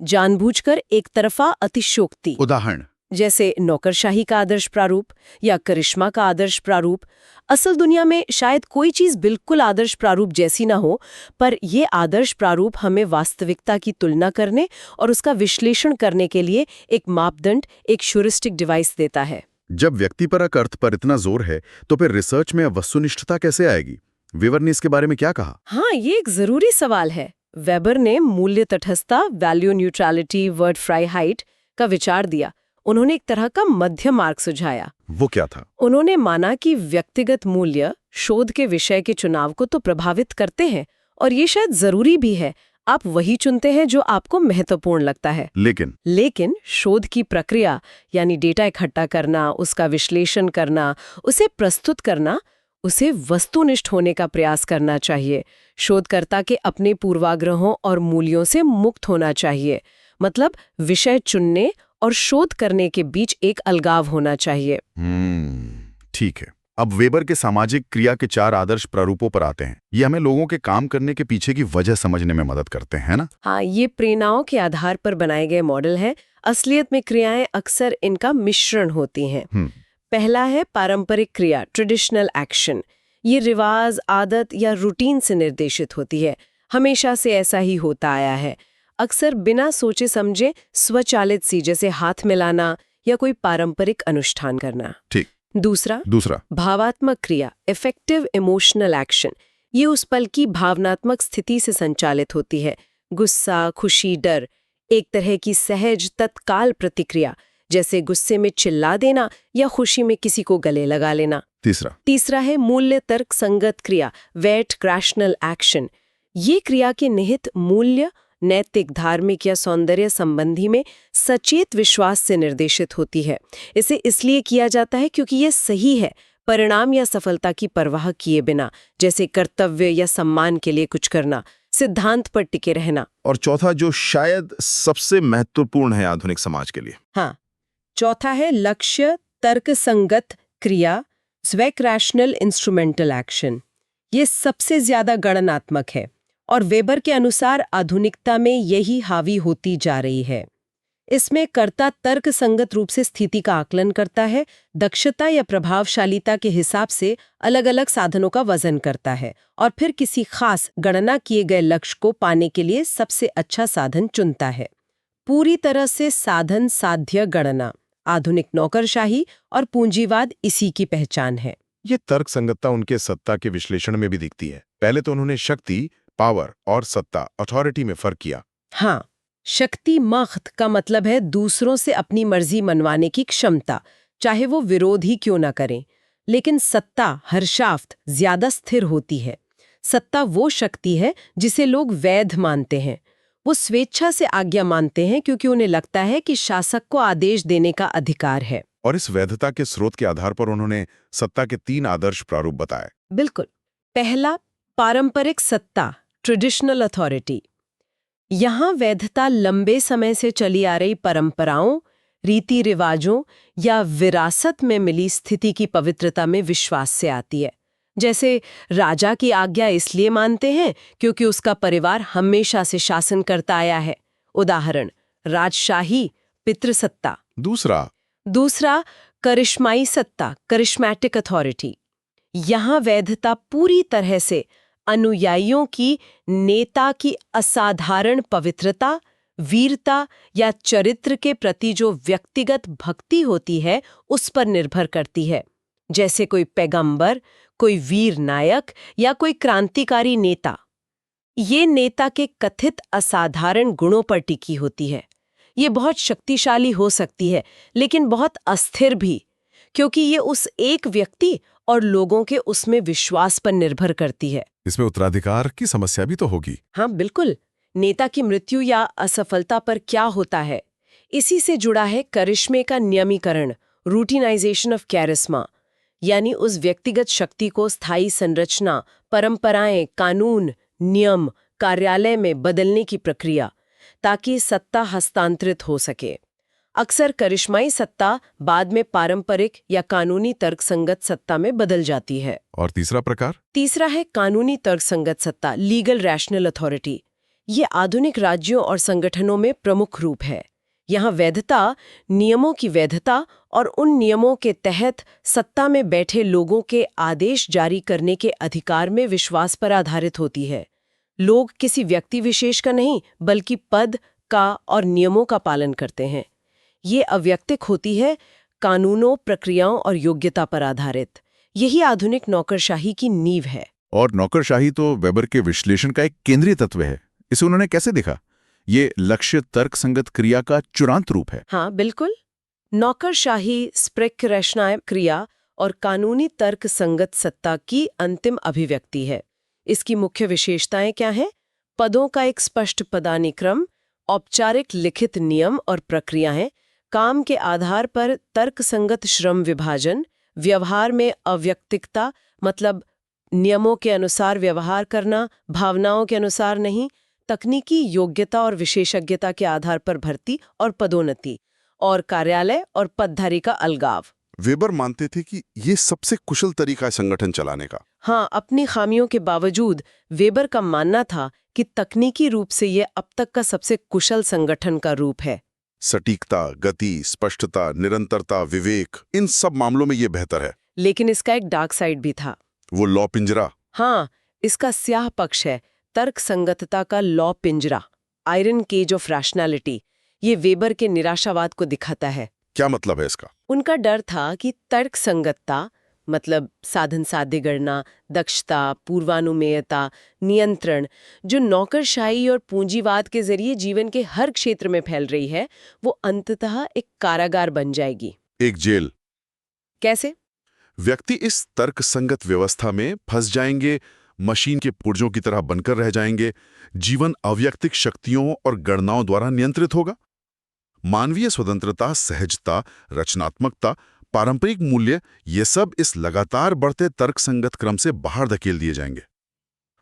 जानबूझकर एक तरफा अतिशयोक्ति, उदाहरण जैसे नौकरशाही का आदर्श प्रारूप या करिश्मा का आदर्श प्रारूप। असल दुनिया में शायद कोई चीज बिल्कुल आदर्श प्रारूप जैसी ना हो, पर ये आदर्श प्रारूप हमें वास्तविकता की तुलना करने और उसका विश्लेषण करने के लिए एक मापदंड, एक ह्यूरिस्टिक डिवाइस देता है। जब व्यक्तिपरक अर्थ पर इतना जोर है, तो फिर रिसर्च में वस्तुनिष्ठता कैसे आएगी? वेबर ने इसके बारे में क्या कहा? हाँ, ये एक जरूरी सवाल है। वेबर ने मूल्य तटस्थता, वैल्यू न्यूट्रलिटी, वर्ड फ्राइहाइट का विचार दिया। उन्होंने एक तरह का मध्य मार्ग सुझाया। वो क्या था? उन्होंने माना कि व्यक्तिगत मूल्य शोध के विषय के चुनाव को तो प्रभावित करते हैं और ये शायद जरूरी भी है। आप वही चुनते हैं जो आपको महत्वपूर्ण लगता है। लेकिन शोध की प्रक्रिया, यानी डेटा इकट्ठा करना, उसका विश्लेषण करना, उसे प्रस्तुत करना, उसे वस्तुनिष्ठ होने का प्रयास करना चाहिए। शोधकर्ता के अपने पूर्वाग्रहों और मूल्यों से मुक्त होना चाहिए। मतलब विषय चुनने और शोध करने के बीच एक अलगाव होना चाहिए। ठीक है। अब वेबर के सामाजिक क्रिया के 4 आदर्श प्रारूपों पर आते हैं। ये हमें लोगों के काम करने के पीछे की वजह समझने में मदद करते हैं ना। हाँ, ये प्रेरणाओं के आधार पर बनाए गए मॉडल हैं। असलियत में क्रियाएं अक्सर इनका मिश्रण होती हैं। पहला है पारंपरिक क्रिया, ट्रेडिशनल एक्शन। ये रिवाज, आदत या रूटीन से निर्देशित होती है। हमेशा से ऐसा ही होता आया है। अक्सर बिना सोचे समझे स्वचालित सी, जैसे हाथ मिलाना या कोई पारंपरिक अनुष्ठान करना। ठीक। दूसरा भावात्मक क्रिया, इफेक्टिव इमोशनल एक्शन। ये उस पल की भावनात्मक स्थिति से संचालित होती है। गुस्सा, खुशी, डर, एक तरह की सहज तत्काल प्रतिक्रिया, जैसे गुस्से में चिल्ला देना या खुशी में किसी को गले लगा लेना। तीसरा है मूल्य तर्क संगत क्रिया, वेट रैशनल एक्शन। ये क्रिया के निहित मूल्य नैतिक, धार्मिक या सौंदर्य संबंधी में सचेत विश्वास से निर्देशित होती है। इसे इसलिए किया जाता है क्योंकि ये सही है, परिणाम या सफलता की परवाह किए बिना, जैसे कर्तव्य या सम्मान के लिए कुछ करना, सिद्धांत पर टिके रहना। और चौथा, जो शायद सबसे महत्वपूर्ण है आधुनिक समाज के लिए। हाँ, चौथा है लक्ष्य तर्क संगत क्रिया, स्वैक रैशनल इंस्ट्रूमेंटल एक्शन। ये सबसे ज्यादा गणनात्मक है और वेबर के अनुसार आधुनिकता में यही हावी होती जा रही है। इसमें कर्ता तर्क संगत रूप से स्थिति का आकलन करता है, दक्षता या प्रभावशालीता के हिसाब से अलग अलग साधनों का वजन करता है और फिर किसी खास गणना किए गए लक्ष्य को पाने के लिए सबसे अच्छा साधन चुनता है। पूरी तरह से साधन साध्य गणना। आधुनिक नौकरशाही और पूंजीवाद इसी की पहचान है। ये तर्क संगतता उनके सत्ता के विश्लेषण में भी दिखती है। पहले तो उन्होंने शक्ति, पावर और सत्ता, अथॉरिटी में फर्क किया। हाँ, शक्ति मख्त का मतलब है दूसरों से अपनी मर्जी मनवाने की क्षमता, चाहे वो विरोध ही क्यों ना करें। लेकिन सत्ता, हर्षाफ्त, ज्यादा स्थिर होती है। सत्ता वो शक्ति है जिसे लोग वैध मानते हैं। वो स्वेच्छा से आज्ञा मानते हैं क्योंकि उन्हें लगता है कि शासक को आदेश देने का अधिकार है। और इस वैधता के स्रोत के आधार पर उन्होंने सत्ता के 3 आदर्श प्रारूप बताए। बिल्कुल। पहला, पारंपरिक सत्ता, ट्रेडिशनल अथॉरिटी। यहाँ वैधता लंबे समय से चली आ रही परंपराओं, रीति रिवाजों या विरासत में मिली स्थिति की पवित्रता में विश्वास से आती है। जैसे राजा की आज्ञा इसलिए मानते हैं क्योंकि उसका परिवार हमेशा से शासन करता आया है। उदाहरण, राजशाही, पितृसत्ता। दूसरा करिश्माई सत्ता, करिश्मैटिक अथॉरिटी। यहाँ वैधता पूरी तरह से अनुयायियों की नेता की असाधारण पवित्रता, वीरता या चरित्र के प्रति जो व्यक्तिगत भक्ति होती है उस पर निर्भर करती है। जैसे कोई पैगंबर, कोई वीर नायक या कोई क्रांतिकारी नेता। ये नेता के कथित असाधारण गुणों पर टिकी होती है। ये बहुत शक्तिशाली हो सकती है लेकिन बहुत अस्थिर भी, क्योंकि ये उस एक व्यक्ति और लोगों के उसमें विश्वास पर निर्भर करती है। इसमें उत्तराधिकार की समस्या भी तो होगी। हाँ बिल्कुल। नेता की मृत्यु या असफलता पर क्या होता है, इसी से जुड़ा है करिश्मे का नियमीकरण, रूटीनाइजेशन ऑफ कैरिश्मा, यानी उस व्यक्तिगत शक्ति को स्थायी संरचना, परंपराएं, कानून, नियम, कार्यालय में बदलने की प्रक्रिया, ताकि सत्ता हस्तांतरित हो सके। अक्सर करिश्माई सत्ता बाद में पारंपरिक या कानूनी तर्कसंगत सत्ता में बदल जाती है। और तीसरा प्रकार? तीसरा है कानूनी तर्कसंगत सत्ता, लीगल रैशनल अथॉरिटी। ये आधुनिक राज्यों और संगठनों में प्रमुख रूप है। यहाँ वैधता, नियमों की वैधता और उन नियमों के तहत सत्ता में बैठे लोगों के आदेश जारी करने के अधिकार में विश्वास पर आधारित होती है। लोग किसी व्यक्ति विशेष का नहीं बल्कि पद का और नियमों का पालन करते हैं। ये अव्यक्तिक होती है, कानूनों, प्रक्रियाओं और योग्यता पर आधारित। यही आधुनिक नौकरशाही की नींव है। और नौकरशाही तो वेबर के विश्लेषण का एक केंद्रीय तत्व है। इसे उन्होंने कैसे देखा? ये लक्ष्य तर्क संगत क्रिया का चूड़ांत रूप है। हाँ बिल्कुल। नौकरशाही स्प्रेक्रेशनाय क्रिया और कानूनी तर्क संगत सत्ता की अंतिम अभिव्यक्ति है। इसकी मुख्य विशेषताएं क्या हैं? पदों का एक स्पष्ट पदानुक्रम, औपचारिक लिखित नियम और प्रक्रियाएं, काम के आधार पर तर्कसंगत श्रम विभाजन, व्यवहार में अव्यक्तिकता, मतलब नियमों के अनुसार व्यवहार करना, भावनाओं के अनुसार नहीं, तकनीकी योग्यता और विशेषज्ञता के आधार पर भर्ती और पदोन्नति, और कार्यालय और पदधारी का अलगाव। वेबर मानते थे कि ये सबसे कुशल तरीका है संगठन चलाने का। हाँ, अपनी खामियों के बावजूद वेबर का मानना था कि तकनीकी रूप से ये अब तक का सबसे कुशल संगठन का रूप है। सटीकता, गति, स्पष्टता, निरंतरता, विवेक, इन सब मामलों में ये बेहतर है। लेकिन इसका एक डार्क साइड भी था। वो लौ पिंजरा। हाँ, इसका स्याह पक्ष है तर्क संगतता का लौ पिंजरा, आयरन केज ऑफ रैशनैलिटी। ये वेबर के निराशावाद को दिखाता है। क्या मतलब है इसका? उनका डर था कि तर्क संगतता मतलब साधन साध्य गणना, दक्षता, पूर्वानुमेयता, नियंत्रण, जो नौकरशाही और पूंजीवाद के जरिए जीवन के हर क्षेत्र में फैल रही है, वो अंततः एक कारागार बन जाएगी। एक जेल। कैसे? व्यक्ति इस तर्कसंगत व्यवस्था में फंस जाएंगे, मशीन के पुर्जों की तरह बनकर रह जाएंगे, जीवन अव्यक्तिक शक्तियों और गणनाओं द्वारा नियंत्रित होगा। मानवीय स्वतंत्रता, सहजता, रचनात्मकता, पारंपरिक मूल्य, ये सब इस लगातार बढ़ते तर्कसंगत क्रम से बाहर धकेल दिए जाएंगे।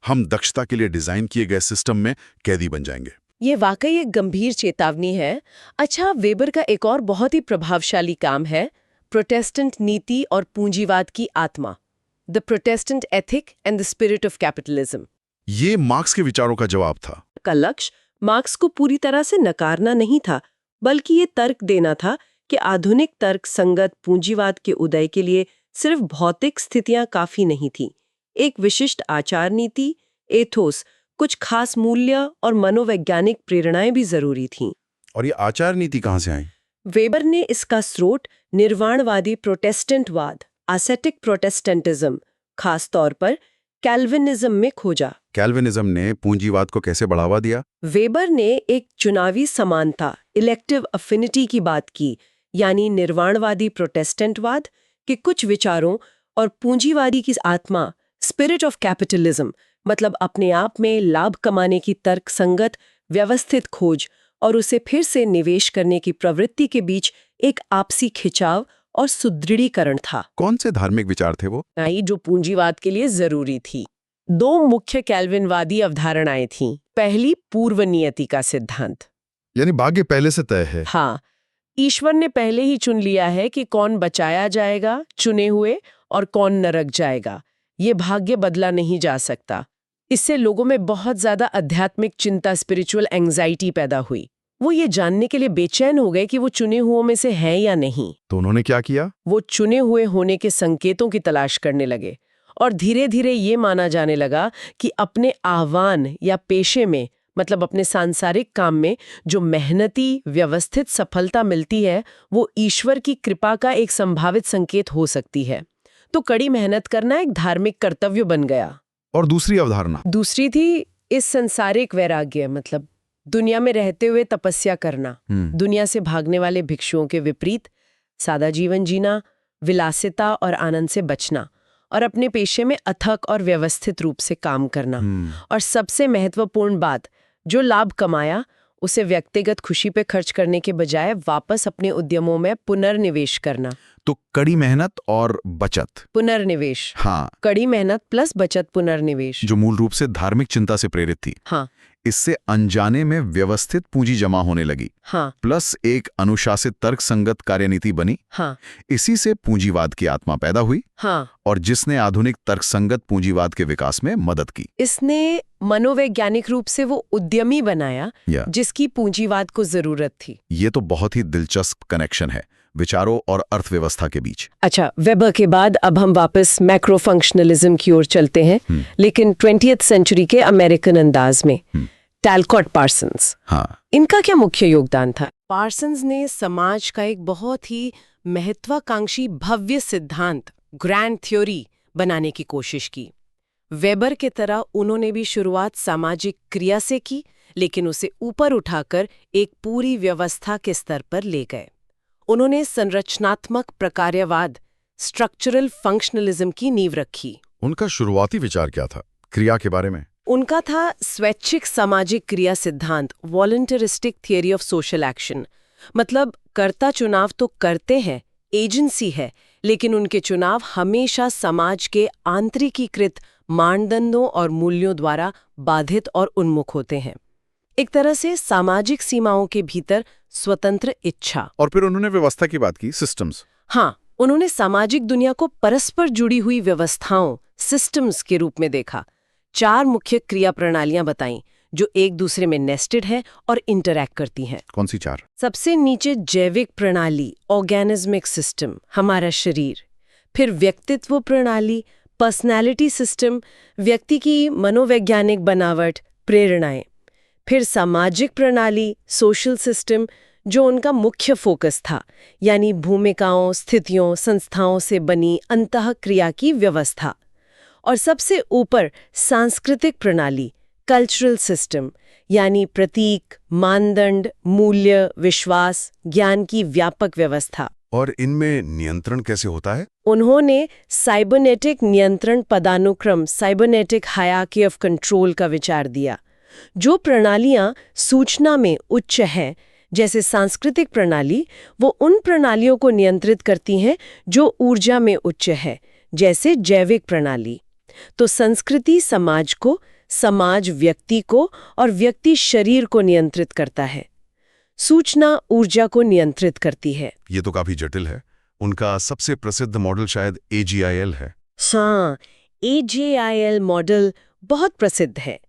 हम दक्षता के लिए डिजाइन किए गए सिस्टम में कैदी बन जाएंगे। ये वाकई एक गंभीर चेतावनी है। अच्छा, वेबर का एक और बहुत ही प्रभावशाली काम है प्रोटेस्टेंट नीति और पूंजीवाद की आत्मा, the Protestant ethic and the spirit of capitalism. ये मार्क्स के विचारों का जवाब था। का लक्ष्य मार्क्स को पूरी तरह से नकारना नहीं था, बल्कि ये तर्क देना था कि आधुनिक तर्क संगत पूंजीवाद के उदय के लिए सिर्फ भौतिक स्थितियां काफी नहीं थी। एक विशिष्ट आचार नीति, एथोस, कुछ खास मूल्य और मनोवैज्ञानिक प्रेरणाएं भी जरूरी थीं। और ये आचार नीति कहाँ से आई? वेबर ने इसका स्रोत निर्वाणवादी प्रोटेस्टेंटवाद, एस्थेटिक प्रोटेस्टेंटिज्म, खास तौर पर कैल्विनिज्म में खोजा। कैल्विनिज्म ने पूंजीवाद को कैसे बढ़ावा दिया? वेबर ने एक चुनावी समानता, इलेक्टिव अफिनिटी की बात की, यानी निर्वाणवादी प्रोटेस्टेंटवाद के कुछ विचारों और पूंजीवादी की आत्मा, स्पिरिट ऑफ कैपिटलिज्म, मतलब अपने आप में लाभ कमाने की तर्कसंगत व्यवस्थित खोज और उसे फिर से निवेश करने की प्रवृत्ति के बीच एक आपसी खिंचाव और सुदृढ़ीकरण था। कौन से धार्मिक विचार थे वो? जो पूंजीवाद के लिए जरूरी थी। दो मुख्य कैल्विनवादी अवधारणाएं थीं। पहली, पूर्व नियति का सिद्धांत, यानी भाग्य पहले से तय है। हाँ, ईश्वर ने पहले ही चुन लिया है कि कौन बचाया जाएगा, चुने हुए, और कौन नरक जाएगा। ये भाग्य बदला नहीं जा सकता। इससे लोगों में बहुत ज्यादा आध्यात्मिक चिंता, स्पिरिचुअल एंग्जाइटी पैदा हुई। वो ये जानने के लिए बेचैन हो गए कि वो चुने हुओं में से हैं या नहीं। तो उन्होंने क्या किया? वो चुने हुए होने के संकेतों की तलाश करने लगे और धीरे धीरे ये माना जाने लगा कि अपने आह्वान या पेशे में, मतलब अपने सांसारिक काम में जो मेहनती व्यवस्थित सफलता मिलती है, वो ईश्वर की कृपा का एक संभावित संकेत हो सकती है। तो कड़ी मेहनत करना एक धार्मिक कर्तव्य बन गया। और दूसरी अवधारणा? दूसरी थी इस संसारिक वैराग्य, मतलब दुनिया में रहते हुए तपस्या करना, दुनिया से भागने वाले भिक्षुओं के विपरीत सादा जीवन जीना, विलासिता और आनंद से बचना, और अपने पेशे में अथक और व्यवस्थित रूप से काम करना। और सबसे महत्वपूर्ण बात, जो लाभ कमाया उसे व्यक्तिगत खुशी पे खर्च करने के बजाय वापस अपने उद्यमों में पुनर्निवेश करना। तो कड़ी मेहनत और बचत। पुनर्निवेश, हाँ, कड़ी मेहनत प्लस बचत, पुनर्निवेश, जो मूल रूप से धार्मिक चिंता से प्रेरित थी। हाँ, इससे अनजाने में व्यवस्थित पूंजी जमा होने लगी, हाँ, प्लस एक अनुशासित तर्कसंगत कार्यनीति बनी। हाँ, इसी से पूंजीवाद की आत्मा पैदा हुई, हाँ, और जिसने आधुनिक तर्कसंगत पूंजीवाद के विकास में मदद की। इसने मनोवैज्ञानिक रूप से वो उद्यमी बनाया जिसकी पूंजीवाद को जरूरत थी। ये तो बहुत ही दिलचस्प कनेक्शन है विचारों और अर्थव्यवस्था के बीच। अच्छा, वेबर के बाद अब हम वापस मैक्रो फंक्शनलिज्म की ओर चलते हैं, लेकिन 20th सेंचुरी के अमेरिकन अंदाज में। टैलकॉट पार्सन्स, हाँ, इनका क्या मुख्य योगदान था? पार्सन्स ने समाज का एक बहुत ही महत्वाकांक्षी भव्य सिद्धांत, ग्रैंड थ्योरी बनाने की कोशिश की। वेबर के तरह उन्होंने भी शुरुआत सामाजिक क्रिया से की, लेकिन उसे ऊपर उठाकर एक पूरी व्यवस्था के स्तर पर ले गए। उन्होंने संरचनात्मक प्रकार्यवाद, स्ट्रक्चरल फंक्शनलिज्म की नींव रखी। उनका शुरुआती विचार क्या था क्रिया के बारे में? उनका था स्वैच्छिक सामाजिक क्रिया सिद्धांत, वॉलंटरिस्टिक थियरी ऑफ सोशल एक्शन। मतलब कर्ता चुनाव तो करते हैं, एजेंसी है, लेकिन उनके चुनाव हमेशा समाज के आंतरिकीकृत मानदंडों और मूल्यों द्वारा बाधित और उन्मुख होते हैं। एक तरह से सामाजिक सीमाओं के भीतर स्वतंत्र इच्छा। और फिर उन्होंने व्यवस्था की बात की, सिस्टम्स। हाँ, उन्होंने सामाजिक दुनिया को परस्पर जुड़ी हुई व्यवस्थाओं, सिस्टम्स के रूप में देखा। 4 मुख्य क्रिया प्रणालियां बताईं जो एक दूसरे में नेस्टेड हैं और इंटरैक्ट करती हैं। कौन सी 4? सबसे नीचे जैविक प्रणाली, ऑर्गेनिज्मिक सिस्टम, हमारा शरीर। फिर व्यक्तित्व प्रणाली, पर्सनैलिटी सिस्टम, व्यक्ति की मनोवैज्ञानिक बनावट, प्रेरणाएं। फिर सामाजिक प्रणाली, सोशल सिस्टम, जो उनका मुख्य फोकस था, यानी भूमिकाओं, स्थितियों, संस्थाओं से बनी अंतःक्रिया की व्यवस्था। और सबसे ऊपर सांस्कृतिक प्रणाली, कल्चरल सिस्टम, यानी प्रतीक, मानदंड, मूल्य, विश्वास, ज्ञान की व्यापक व्यवस्था। और इनमें नियंत्रण कैसे होता है? उन्होंने साइबरनेटिक नियंत्रण पदानुक्रम, साइबरनेटिक हायरार्की ऑफ कंट्रोल का विचार दिया। जो प्रणालियां सूचना में उच्च हैं, जैसे सांस्कृतिक प्रणाली, वो उन प्रणालियों को नियंत्रित करती हैं जो ऊर्जा में उच्च है, जैसे जैविक प्रणाली। तो संस्कृति समाज को, समाज व्यक्ति को और व्यक्ति शरीर को नियंत्रित करता है। सूचना ऊर्जा को नियंत्रित करती है। ये तो काफी जटिल है। उनका सबसे प्रसिद्ध मॉडल शायद AGIL है। हाँ, AGIL मॉडल बहुत प्रसिद्ध है।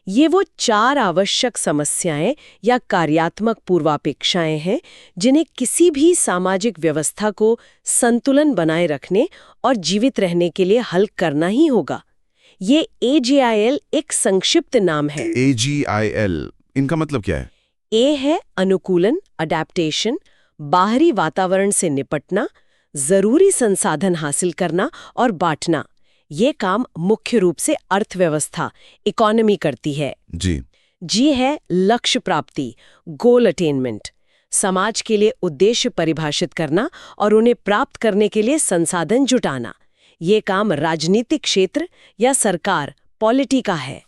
ये वो 4 आवश्यक समस्याएं या कार्यात्मक पूर्वापेक्षाएं हैं जिन्हें किसी भी सामाजिक व्यवस्था को संतुलन बनाए रखने और जीवित रहने के लिए हल करना ही होगा। ये AGIL एक संक्षिप्त नाम है। AGIL, इनका मतलब क्या है? A है अनुकूलन, अडैप्टेशन, बाहरी वातावरण से निपटना, जरूरी संसाधन हासिल करना और बांटना। ये काम मुख्य रूप से अर्थव्यवस्था, इकोनॉमी करती है। जी। G है लक्ष्य प्राप्ति, गोल अटेनमेंट, समाज के लिए उद्देश्य परिभाषित करना और उन्हें प्राप्त करने के लिए संसाधन जुटाना। ये काम राजनीतिक क्षेत्र या सरकार, पॉलिटी का है।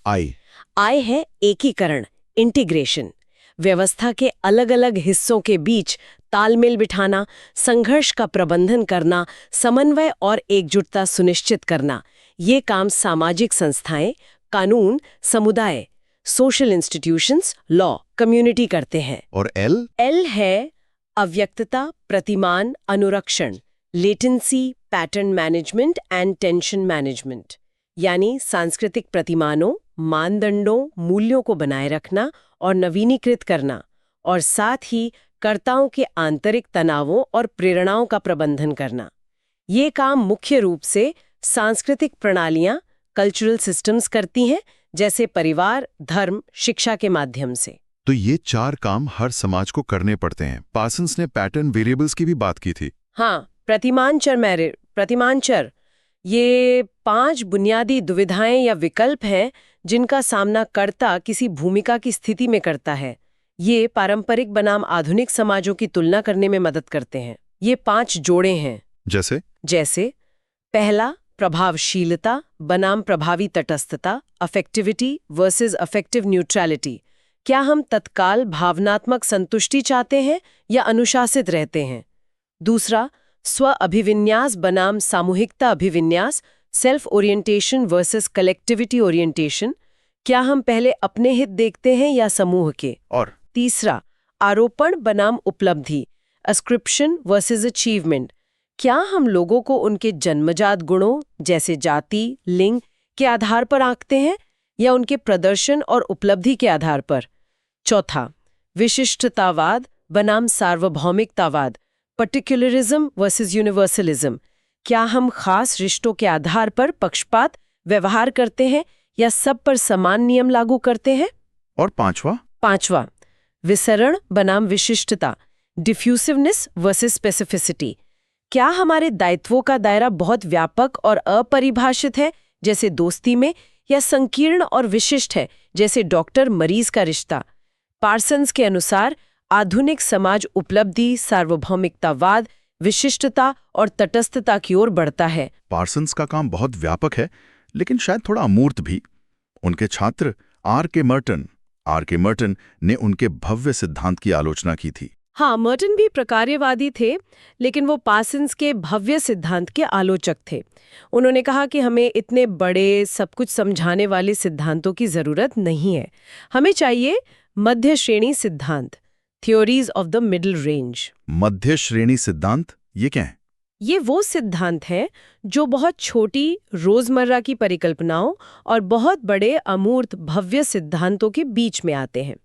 I है एकीकरण, इंटीग्रेशन, व्यवस्था के अलग-अलग हिस्सों के बीच तालमेल बिठाना, संघर्ष का प्रबंधन करना, समन्वय और एकजुटता सुनिश्चित करना। ये काम सामाजिक संस्थाएं, कानून, समुदाय, सोशल इंस्टीट्यूशंस, लॉ, कम्युनिटी करते हैं। और L? L है अव्यक्तता, प्रतिमान, अनुरक्षण, latency, pattern management and tension management, यानी सांस्कृतिक प्रतिमानों, मानदंडों, मूल्यों को बनाए रखना और नवीनीकृत करना, और साथ ही कर्ताओं के आंतरिक तनावों और प्रेरणाओं का प्रबंधन करना। ये काम मुख्य रूप से सांस्कृतिक प्रणालियां, कल्चरल सिस्टम्स करती हैं, जैसे परिवार, धर्म, शिक्षा के माध्यम से। तो ये 4 काम हर समाज को करने पड़ते हैं। पार्सन्स ने पैटर्न वेरिएबल्स की भी बात की थी। हाँ, प्रतिमानचर, ये 5 बुनियादी दुविधाएं या विकल्प हैं जिनका सामना कर्ता किसी भूमिका की स्थिति में करता है। ये पारंपरिक बनाम आधुनिक समाजों की तुलना करने में मदद करते हैं। ये 5 जोड़े हैं। जैसे पहला, प्रभावशीलता बनाम प्रभावी तटस्थता, अफेक्टिविटी वर्सेस अफेक्टिव न्यूट्रलिटी। क्या हम तत्काल भावनात्मक संतुष्टि चाहते हैं या अनुशासित रहते हैं? दूसरा, स्व अभिविन्यास बनाम सामूहिकता अभिविन्यास, self orientation versus collectivity orientation. क्या हम पहले अपने हित देखते हैं या समूह के? और तीसरा, आरोपण बनाम उपलब्धि, अस्क्रिप्शन वर्सेस अचीवमेंट। क्या हम लोगों को उनके जन्मजात गुणों जैसे जाति, लिंग के आधार पर आंकते हैं या उनके प्रदर्शन और उपलब्धि के आधार पर? चौथा, विशिष्टतावाद बनाम सार्वभौमिकतावाद, पर्टिकुलरिज्म वर्सेस यूनिवर्सलिज्म। क्या हम खास रिश्तों के आधार पर पक्षपात व्यवहार करते हैं या सब पर समान नियम लागू करते हैं? और पांचवा, विसरण बनाम विशिष्टता, डिफ्यूसिवनेस वर्सेस स्पेसिफिसिटी। क्या हमारे दायित्वों का दायरा बहुत व्यापक और अपरिभाषित है, जैसे दोस्ती में, या संकीर्ण और विशिष्ट है, जैसे डॉक्टर मरीज का रिश्ता? पार्सन्स के अनुसार आधुनिक समाज उपलब्धि, सार्वभौमिकतावाद, विशिष्टता और तटस्थता की ओर बढ़ता है। पार्सन्स का काम बहुत व्यापक है, लेकिन शायद थोड़ा अमूर्त भी। उनके छात्र R.K. मर्टन ने उनके भव्य सिद्धांत की आलोचना की थी। हाँ, मर्टन भी प्रकार्यवादी थे, लेकिन वो पार्सन्स के भव्य सिद्धांत के आलोचक थे। उन्होंने कहा कि हमें इतने बड़े, सब कुछ समझाने वाले सिद्धांतों की जरूरत नहीं है। हमें चाहिए मध्य श्रेणी सिद्धांत, theories of the middle range. मध्य श्रेणी सिद्धांत, ये क्या है? ये वो सिद्धांत हैं जो बहुत छोटी रोजमर्रा की परिकल्पनाओं और बहुत बड़े अमूर्त भव्य सिद्धांतों के बीच में आते हैं।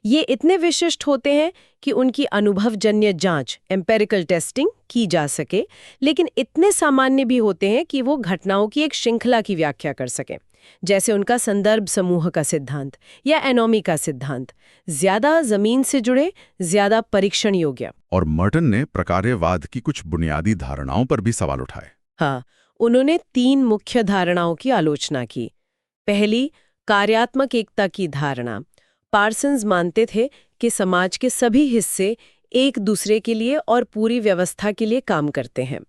ये इतने विशिष्ट होते हैं कि उनकी अनुभवजन्य जांच एम्पेरिकल टेस्टिंग की जा सके, लेकिन इतने सामान्य भी होते हैं कि वो घटनाओं की एक श्रृंखला की व्याख्या कर सकें, जैसे उनका संदर्भ समूह का सिद्धांत या एनोमी का सिद्धांत, ज्यादा जमीन से जुड़े, ज्यादा परीक्षण योग्य। और मर्टन ने प्रकार्यवाद की कुछ बुनियादी धारणाओं पर भी सवाल उठाए। हाँ, उन्होंने 3 मुख्य धारणाओं की आलोचना की। पहली, कार्यात्मक एकता की धारणा। पार्सन्स मानते थे कि समाज के सभी हिस्से एक दूसरे के लिए और पूरी व्यवस्था के लिए काम करते हैं।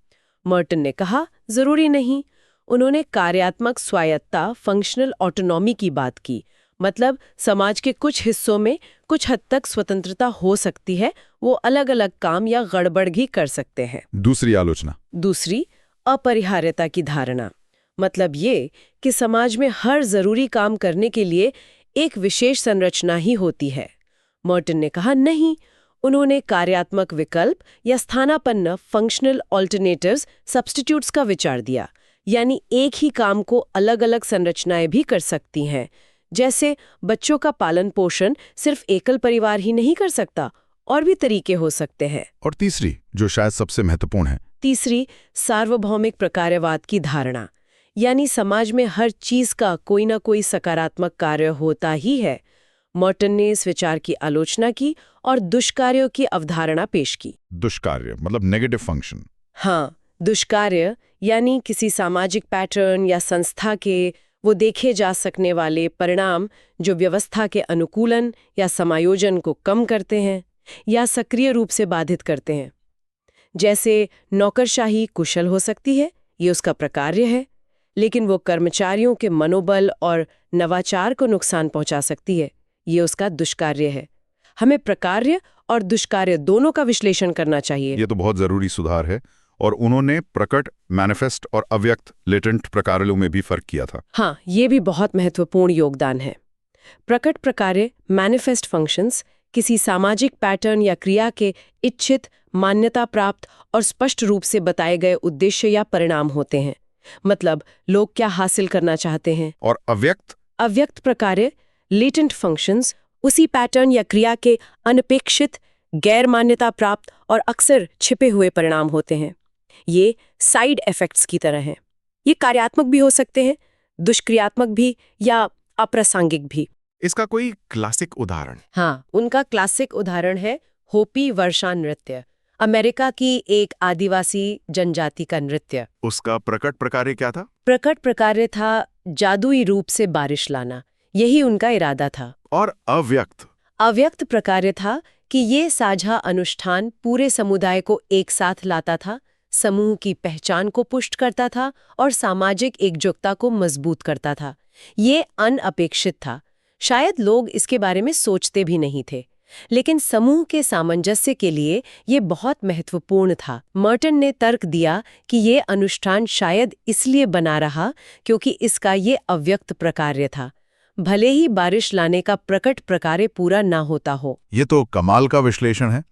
मर्टन ने कहा, जरूरी नहीं। उन्होंने कार्यात्मक स्वायत्ता, फंक्शनल ऑटोनॉमी की बात की। मतलब समाज के कुछ हिस्सों में कुछ हद तक स्वतंत्रता हो सकती है, वो अलग अलग काम या गड़बड़ भी कर सकते हैं। दूसरी आलोचना। दूसरी, अपरिहार्यता की धारणा। मतलब ये कि समाज में हर जरूरी काम करने के लिए एक विशेष संरचना ही होती है। मर्टन ने कहा नहीं। उन्होंने कार्यात्मक विकल्प या स्थानापन्न फंक्शनल ऑल्टरनेटिव्स, सब्स्टिट्यूट्स का विचार दिया, यानी एक ही काम को अलग अलग संरचनाएं भी कर सकती हैं। जैसे बच्चों का पालन पोषण सिर्फ एकल परिवार ही नहीं कर सकता, और भी तरीके हो सकते हैं। और तीसरी, जो शायद सबसे महत्वपूर्ण है, तीसरी, सार्वभौमिक प्रकार्यवाद की धारणा, यानी समाज में हर चीज का कोई ना कोई सकारात्मक कार्य होता ही है। मर्टन ने इस विचार की आलोचना की और दुष्कार्यों की अवधारणा पेश की। दुष्कार्य मतलब नेगेटिव फंक्शन। हाँ, दुष्कार्य यानी किसी सामाजिक पैटर्न या संस्था के वो देखे जा सकने वाले परिणाम जो व्यवस्था के अनुकूलन या समायोजन को कम करते हैं या सक्रिय रूप से बाधित करते हैं। जैसे नौकरशाही कुशल हो सकती है, ये उसका प्रकार्य है, लेकिन वो कर्मचारियों के मनोबल और नवाचार को नुकसान पहुंचा सकती है, ये उसका दुष्कार्य है। हमें प्रकार्य और दुष्कार्य दोनों का विश्लेषण करना चाहिए। ये तो बहुत जरूरी सुधार है। और उन्होंने प्रकट, मैनिफेस्ट और अव्यक्त, लेटेंट प्रकार्यों में भी फर्क किया था। हाँ, ये भी बहुत महत्वपूर्ण योगदान है। प्रकट प्रकार्य, मैनिफेस्ट फंक्शंस, किसी सामाजिक पैटर्न या क्रिया के इच्छित, मान्यता प्राप्त और स्पष्ट रूप से बताए गए उद्देश्य या परिणाम होते हैं। मतलब लोग क्या हासिल करना चाहते हैं। और अव्यक्त प्रकार्य, लेटेंट फंक्शंस, उसी पैटर्न या क्रिया के अनपेक्षित, गैर मान्यता प्राप्त और अक्सर छिपे हुए परिणाम होते हैं। ये साइड इफेक्ट्स की तरह हैं। ये कार्यात्मक भी हो सकते हैं, दुष्क्रियात्मक भी या अप्रासंगिक भी। इसका कोई क्लासिक उदाहरण? हाँ, उनका क्लासिक उदाहरण है होपी वर्षा नृत्य, अमेरिका की एक आदिवासी जनजाति का नृत्य। उसका प्रकट प्रकार्य क्या था? प्रकट प्रकार्य था जादुई रूप से बारिश लाना, यही उनका इरादा था। और अव्यक्त प्रकार्य था कि ये साझा अनुष्ठान पूरे समुदाय को एक साथ लाता था, समूह की पहचान को पुष्ट करता था और सामाजिक एकजुटता को मजबूत करता था। ये अनअपेक्षित था, शायद लोग इसके बारे में सोचते भी नहीं थे, लेकिन समूह के सामंजस्य के लिए ये बहुत महत्वपूर्ण था। मर्टन ने तर्क दिया कि ये अनुष्ठान शायद इसलिए बना रहा क्योंकि इसका ये अव्यक्त प्रकार्य था, भले ही बारिश लाने का प्रकट प्रकार्य पूरा ना होता हो। ये तो कमाल का विश्लेषण है,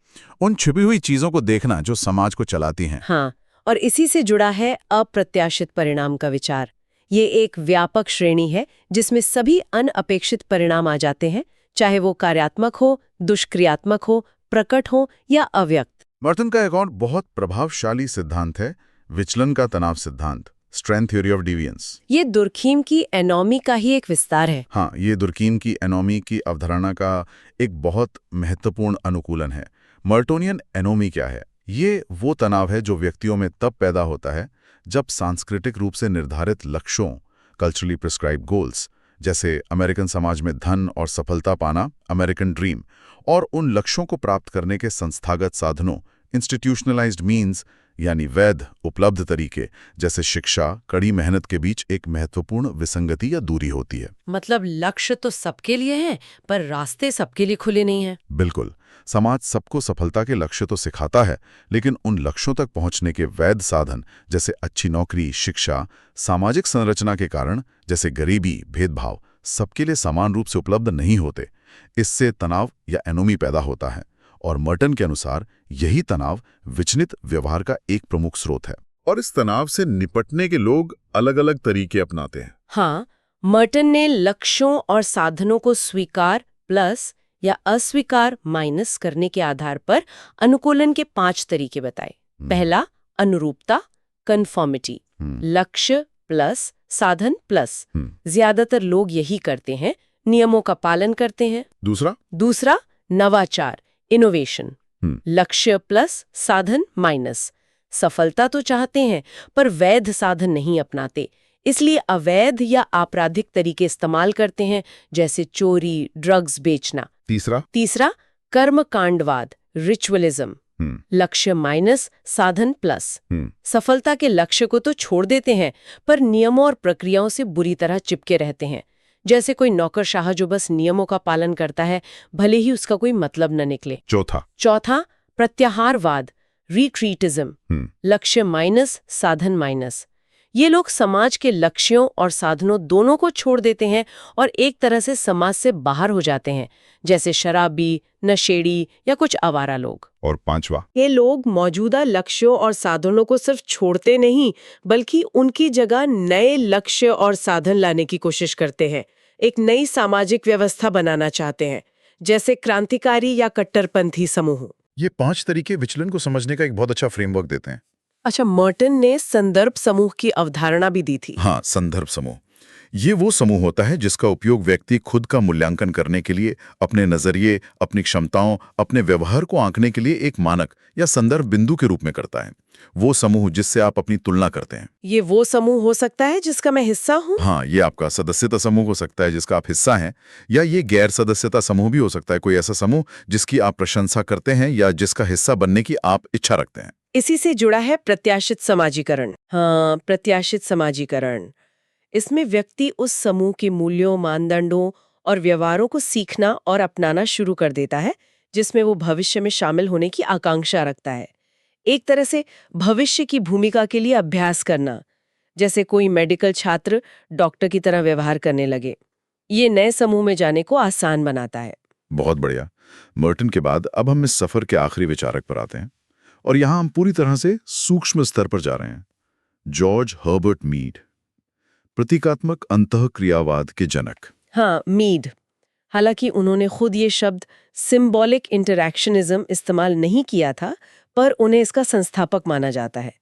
उन छिपी हुई चीजों को देखना जो समाज को चलाती हैं। हाँ, और इसी से जुड़ा है अप्रत्याशित परिणाम का विचार। ये एक व्यापक श्रेणी है जिसमें सभी अनअपेक्षित परिणाम आ जाते हैं, चाहे वो कार्यात्मक हो, दुष्क्रियात्मक हो, प्रकट हो या अव्यक्त। मर्टन का एक और बहुत प्रभावशाली सिद्धांत है विचलन का तनाव सिद्धांत, स्ट्रेंथ थ्योरी ऑफ डिविएंस। ये दुर्खीम की एनोमी का ही एक विस्तार है। हाँ, ये दुर्कीम की एनोमी की अवधारणा का एक बहुत महत्वपूर्ण अनुकूलन है। मर्टोनियन एनोमी क्या है? ये वो तनाव है जो व्यक्तियों में तब पैदा होता है जब सांस्कृतिक रूप से निर्धारित लक्ष्यों, कल्चरली प्रिस्क्राइब्ड गोल्स, जैसे अमेरिकन समाज में धन और सफलता पाना, अमेरिकन ड्रीम, और उन लक्ष्यों को प्राप्त करने के संस्थागत साधनों, इंस्टीट्यूशनलाइज्ड मीन्स, यानी वैध उपलब्ध तरीके जैसे शिक्षा, कड़ी मेहनत के बीच एक महत्वपूर्ण विसंगति या दूरी होती है। मतलब लक्ष्य तो सबके लिए है, पर रास्ते सबके लिए खुले नहीं हैं। बिल्कुल, समाज सबको सफलता के लक्ष्य तो सिखाता है, लेकिन उन लक्ष्यों तक पहुंचने के वैध साधन जैसे अच्छी नौकरी, शिक्षा, सामाजिक संरचना के कारण जैसे गरीबी, भेदभाव सबके लिए समान रूप से उपलब्ध नहीं होते। इससे तनाव या एनोमी पैदा होता है, और मर्टन के अनुसार यही तनाव विचलित व्यवहार का एक प्रमुख स्रोत है। और इस तनाव से निपटने के लोग अलग-अलग तरीके अपनाते हैं। हाँ, मर्टन ने लक्ष्यों और साधनों को स्वीकार प्लस या अस्वीकार माइनस करने के आधार पर अनुकूलन के 5 तरीके बताए। पहला, अनुरूपता, कन्फॉर्मिटी, लक्ष्य प्लस साधन प्लस। ज्यादातर लोग यही करते हैं, नियमों का पालन करते हैं। दूसरा, नवाचार, इनोवेशन, लक्ष्य प्लस साधन माइनस। सफलता तो चाहते हैं पर वैध साधन नहीं अपनाते, इसलिए अवैध या आपराधिक तरीके इस्तेमाल करते हैं, जैसे चोरी, ड्रग्स बेचना। तीसरा, कर्मकांडवाद, रिचुअलिज्म, लक्ष्य माइनस साधन प्लस। सफलता के लक्ष्य को तो छोड़ देते हैं पर नियमों और प्रक्रियाओं से बुरी तरह चिपके रहते हैं, जैसे कोई नौकरशाह जो बस नियमों का पालन करता है भले ही उसका कोई मतलब न निकले। चौथा, प्रत्याहारवाद, रिट्रीटिज्म, लक्ष्य माइनस साधन माइनस। ये लोग समाज के लक्ष्यों और साधनों दोनों को छोड़ देते हैं और एक तरह से समाज से बाहर हो जाते हैं, जैसे शराबी, नशेड़ी या कुछ आवारा लोग। और पांचवा, ये लोग मौजूदा लक्ष्यों और साधनों को सिर्फ छोड़ते नहीं बल्कि उनकी जगह नए लक्ष्य और साधन लाने की कोशिश करते हैं। एक नई सामाजिक व्यवस्था बनाना चाहते हैं, जैसे क्रांतिकारी या कट्टरपंथी समूह। ये 5 तरीके विचलन को समझने का एक बहुत अच्छा फ्रेमवर्क देते हैं। अच्छा, मर्टन ने संदर्भ समूह की अवधारणा भी दी थी। हाँ, संदर्भ समूह। ये वो समूह होता है जिसका उपयोग व्यक्ति खुद का मूल्यांकन करने के लिए, अपने नजरिए, अपनी क्षमताओं, अपने व्यवहार को आंकने के लिए एक मानक या संदर्भ बिंदु के रूप में करता है। वो समूह जिससे आप अपनी तुलना करते हैं। ये वो समूह हो सकता है जिसका मैं हिस्सा हूँ? हाँ, ये आपका सदस्यता समूह हो सकता है जिसका आप हिस्सा हैं, या ये गैर सदस्यता समूह भी हो सकता है, कोई ऐसा समूह जिसकी आप प्रशंसा करते हैं या जिसका हिस्सा बनने की आप इच्छा रखते हैं। इसी से जुड़ा है प्रत्याशित समाजीकरण। हाँ, प्रत्याशित समाजीकरण। इसमें व्यक्ति उस समूह के मूल्यों, मानदंडों और व्यवहारों को सीखना और अपनाना शुरू कर देता है जिसमें वो भविष्य में शामिल होने की आकांक्षा रखता है। एक तरह से भविष्य की भूमिका के लिए अभ्यास करना, जैसे कोई मेडिकल छात्र डॉक्टर की तरह व्यवहार करने लगे। ये नए समूह में जाने को आसान बनाता है। बहुत बढ़िया। मर्टन के बाद अब हम इस सफर के आखिरी विचारक पर आते हैं, और यहां हम पूरी तरह से सूक्ष्म स्तर पर जा रहे हैं। जॉर्ज हर्बर्ट मीड, प्रतीकात्मक अंतःक्रियावाद के जनक। हाँ, मीड। हालांकि उन्होंने खुद ये शब्द सिंबॉलिक इंटरैक्शनिज्म इस्तेमाल नहीं किया था, पर उन्हें इसका संस्थापक माना जाता है।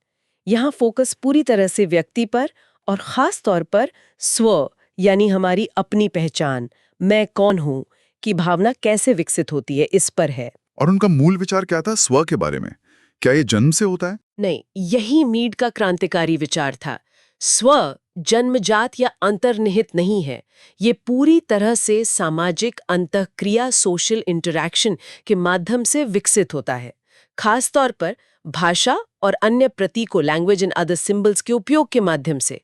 यहाँ फोकस पूरी तरह से व्यक्ति पर और खास तौर पर स्व, यानी हमारी अपनी पहचान, मैं कौन हूँ की भावना कैसे विकसित होती है, इस पर है। और उनका मूल विचार क्या था स्व के बारे में? क्या ये जन्म से होता है? नहीं, यही मीड का क्रांतिकारी विचार था। स्व जन्मजात या अंतर्निहित नहीं है, ये पूरी तरह से सामाजिक अंतःक्रिया, सोशल इंटरैक्शन के माध्यम से विकसित होता है, खास तौर पर भाषा और अन्य प्रतीकों, लैंग्वेज एंड अदर सिंबल्स के उपयोग के माध्यम से।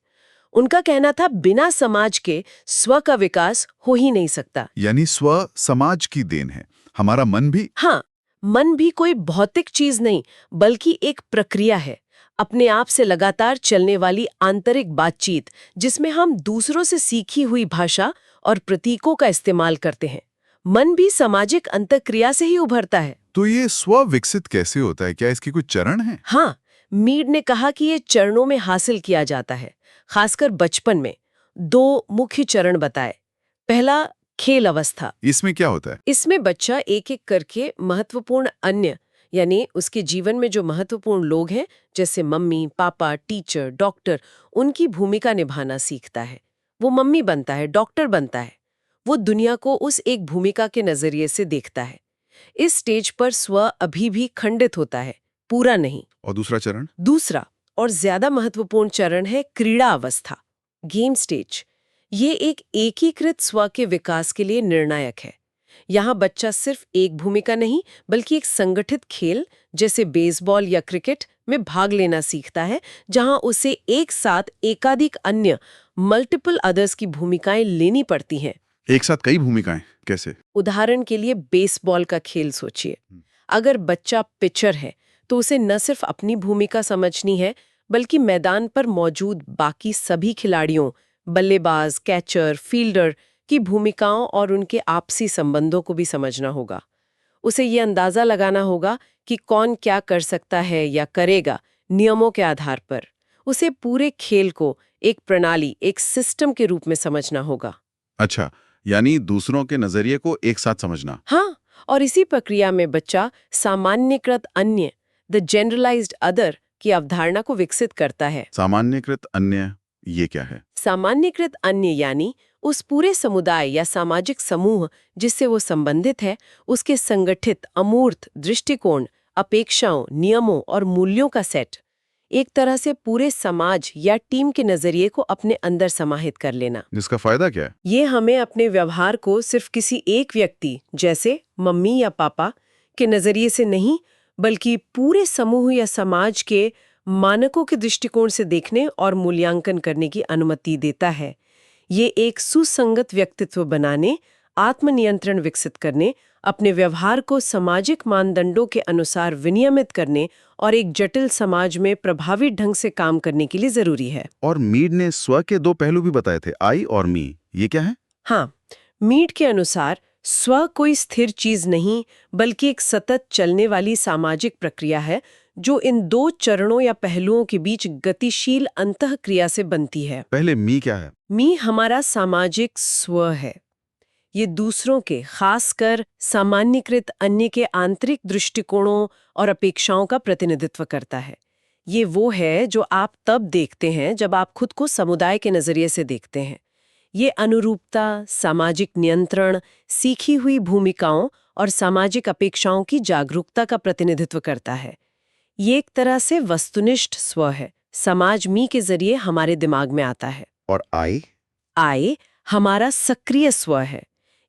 उनका कहना था बिना समाज के स्व का विकास हो ही नहीं सकता। यानी स्व समाज की देन है। हमारा मन भी? हाँ, मन भी कोई भौतिक चीज नहीं बल्कि एक प्रक्रिया है, अपने आप से लगातार चलने वाली आंतरिक बातचीत, जिसमें हम दूसरों से सीखी हुई भाषा और प्रतीकों का इस्तेमाल करते हैं। मन भी सामाजिक अंतःक्रिया से ही उभरता है। तो ये स्व विकसित कैसे होता है? क्या इसकी कोई चरण है? हाँ, मीड ने कहा कि ये चरणों में हासिल किया जाता है, खासकर बचपन में। 2 मुख्य चरण बताए। पहला, खेल अवस्था। इसमें क्या होता है? इसमें बच्चा एक एक करके महत्वपूर्ण अन्य, यानी उसके जीवन में जो महत्वपूर्ण लोग हैं, जैसे मम्मी, पापा, टीचर, डॉक्टर, उनकी भूमिका निभाना सीखता है। वो मम्मी बनता है, डॉक्टर बनता है। वो दुनिया को उस एक भूमिका के नजरिए से देखता है। इस स्टेज पर स्व अभी भी खंडित होता है, पूरा नहीं। और दूसरा चरण? दूसरा और ज्यादा महत्वपूर्ण चरण है क्रीड़ा अवस्था, गेम स्टेज। ये एक एकीकृत स्व के विकास के लिए निर्णायक है। यहाँ बच्चा सिर्फ एक भूमिका नहीं बल्कि एक संगठित खेल जैसे बेसबॉल या क्रिकेट में भाग लेना सीखता है, जहाँ उसे एक साथ एकाधिक अन्य मल्टीपल अदर्स की भूमिकाएं लेनी पड़ती हैं। एक साथ कई भूमिकाएं? कैसे? उदाहरण के लिए बेसबॉल का खेल सोचिए। अगर बच्चा पिचर है तो उसे न सिर्फ अपनी भूमिका समझनी है बल्कि मैदान पर मौजूद बाकी सभी खिलाड़ियों, बल्लेबाज, कैचर, फील्डर की भूमिकाओं और उनके आपसी संबंधों को भी समझना होगा। उसे ये अंदाजा लगाना होगा कि कौन क्या कर सकता है या करेगा नियमों के आधार पर। उसे पूरे खेल को एक प्रणाली, एक सिस्टम के रूप में समझना होगा। अच्छा, यानी दूसरों के नजरिए को एक साथ समझना। हाँ, और इसी प्रक्रिया में बच्चा सामान्यकृत अन्य, द जनरलाइज्ड अदर की अवधारणा को विकसित करता है। सामान्यकृत अन्य, ये क्या है? सामान्यकृत अन्य यानी उस पूरे समुदाय या सामाजिक समूह जिससे वो संबंधित है, उसके संगठित अमूर्त दृष्टिकोण, अपेक्षाओं, नियमों और मूल्यों का सेट। एक तरह से पूरे समाज या टीम के नजरिए को अपने अंदर समाहित कर लेना। जिसका फायदा क्या है? ये हमें अपने व्यवहार को सिर्फ किसी एक व्यक्ति, जैसे मम्मी या पापा, के नजरिए से नहीं, बल्कि पूरे समूह या समाज के मानकों के दृष्टिकोण से देखने और मूल्यांकन करने की अनुमति देता है। ये एक सुसंगत व्यक्तित्व बनाने, आत्मनियंत्रण विकसित करने, अपने व्यवहार को सामाजिक मानदंडों के अनुसार विनियमित करने और एक जटिल समाज में प्रभावी ढंग से काम करने के लिए जरूरी है। और मीड ने स्व के दो पहलू भी बताए थे, आई और मी। ये क्या है? हाँ, मीड के अनुसार स्व कोई स्थिर चीज नहीं, बल्कि एक सतत चलने वाली सामाजिक प्रक्रिया है जो इन दो चरणों या पहलुओं के बीच गतिशील अंतःक्रिया से बनती है। पहले मी क्या है? मी हमारा सामाजिक स्व है। ये दूसरों के, खासकर सामान्यकृत अन्य के आंतरिक दृष्टिकोणों और अपेक्षाओं का प्रतिनिधित्व करता है। ये वो है जो आप तब देखते हैं जब आप खुद को समुदाय के नजरिए से देखते हैं। ये अनुरूपता, सामाजिक नियंत्रण, सीखी हुई भूमिकाओं और सामाजिक अपेक्षाओं की जागरूकता का प्रतिनिधित्व करता है। ये एक तरह से वस्तुनिष्ठ स्व है, समाज मी के जरिए हमारे दिमाग में आता है। और आई? आई हमारा सक्रिय स्व है।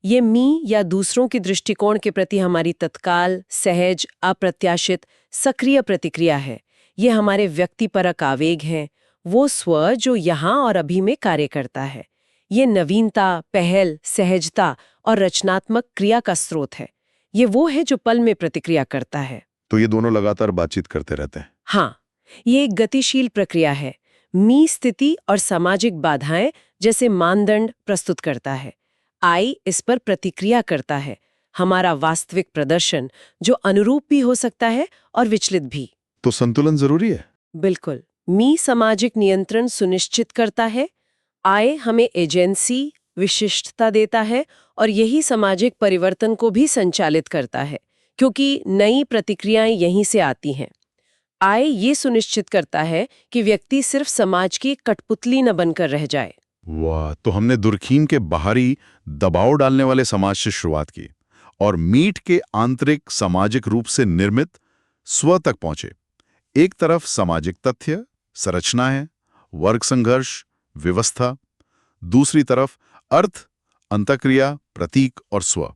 ये मी या दूसरों के दृष्टिकोण के प्रति हमारी तत्काल, सहज, अप्रत्याशित, सक्रिय प्रतिक्रिया है। ये हमारे व्यक्तिपरक आवेग हैं, वो स्व जो यहाँ और अभी में कार्य करता है। ये नवीनता, पहल, सहजता और रचनात्मक क्रिया का स्रोत है। ये वो है जो पल में प्रतिक्रिया करता है। तो ये दोनों लगातार बातचीत करते रहते हैं। हाँ, ये एक गतिशील प्रक्रिया है। मी स्थिति और सामाजिक बाधाएं जैसे मानदंड प्रस्तुत करता है। आई इस पर प्रतिक्रिया करता है, हमारा वास्तविक प्रदर्शन, जो अनुरूप भी हो सकता है और विचलित भी। तो संतुलन जरूरी है। बिल्कुल। मी सामाजिक नियंत्रण सुनिश्चित करता है, आई हमें एजेंसी, विशिष्टता देता है और यही सामाजिक परिवर्तन को भी संचालित करता है, क्योंकि नई प्रतिक्रियाएं यहीं से आती हैं। आई ये सुनिश्चित करता है कि व्यक्ति सिर्फ समाज की कठपुतली न बनकर रह जाए। वाह, तो हमने दुर्खीम के बाहरी दबाव डालने वाले समाज से शुरुआत की और मीट के आंतरिक सामाजिक रूप से निर्मित स्व तक पहुंचे। एक तरफ सामाजिक तथ्य, संरचना है, वर्ग संघर्ष, व्यवस्था, दूसरी तरफ अर्थ, अंतःक्रिया, प्रतीक और स्व।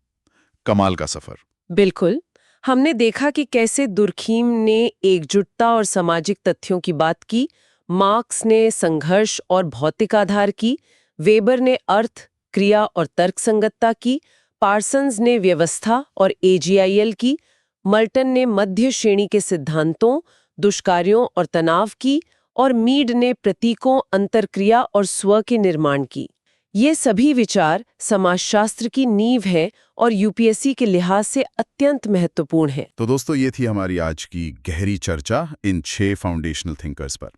कमाल का सफर। बिल्कुल। हमने देखा कि कैसे दुर्खीम ने एकजुटता और सामाजिक तथ्यों की बात की, मार्क्स ने संघर्ष और भौतिक आधार की, वेबर ने अर्थ, क्रिया और तर्कसंगतता की, पार्सन्स ने व्यवस्था और एजीआईएल की, मल्टन ने मध्य श्रेणी के सिद्धांतों, दुष्कार्यों और तनाव की, और मीड ने प्रतीकों, अंतरक्रिया और स्व के निर्माण की। ये सभी विचार समाजशास्त्र की नींव हैं और यूपीएससी के लिहाज से अत्यंत महत्वपूर्ण हैं। तो दोस्तों, ये थी हमारी आज की गहरी चर्चा इन 6 फाउंडेशनल थिंकर्स पर।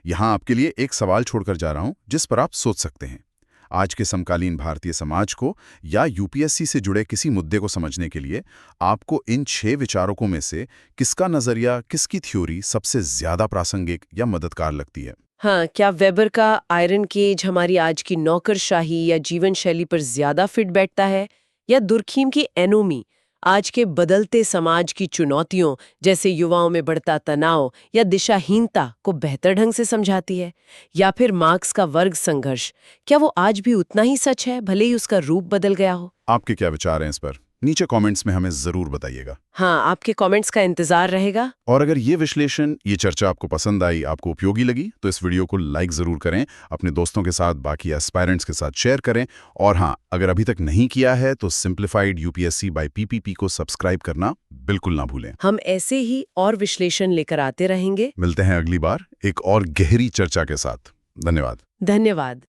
यहाँ आपके लिए एक सवाल छोड़कर जा रहा हूँ जिस पर आप सोच सकते हैं। आज के समकालीन भारतीय समाज को या यूपीएससी से जुड़े किसी मुद्दे को समझने के लिए आपको इन 6 विचारकों में से किसका नजरिया, किसकी थ्योरी सबसे ज्यादा प्रासंगिक या मददगार लगती है? हाँ, क्या वेबर का आयरन केज हमारी आज की नौकरशाही या जीवन शैली पर ज्यादा फिट बैठता है, या दुर्खीम की एनोमी आज के बदलते समाज की चुनौतियों जैसे युवाओं में बढ़ता तनाव या दिशाहीनता को बेहतर ढंग से समझाती है, या फिर मार्क्स का वर्ग संघर्ष, क्या वो आज भी उतना ही सच है भले ही उसका रूप बदल गया हो? आपके क्या विचार हैं इस पर? नीचे कमेंट्स में हमें जरूर बताइएगा। हाँ, आपके कमेंट्स का इंतजार रहेगा। और अगर ये विश्लेषण, ये चर्चा आपको पसंद आई, आपको उपयोगी लगी, तो इस वीडियो को लाइक जरूर करें, अपने दोस्तों के साथ, बाकी एस्पायरेंट्स के साथ शेयर करें। और हाँ, अगर अभी तक नहीं किया है तो सिंप्लीफाइड यूपीएससी बाय पीपीपी को सब्सक्राइब करना बिल्कुल ना भूलें। हम ऐसे ही और विश्लेषण लेकर आते रहेंगे। मिलते हैं अगली बार एक और गहरी चर्चा के साथ। धन्यवाद। धन्यवाद।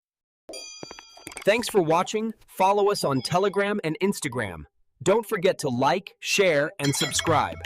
Thanks for watching. Follow us on Telegram and Instagram. Don't forget to like, share, and subscribe.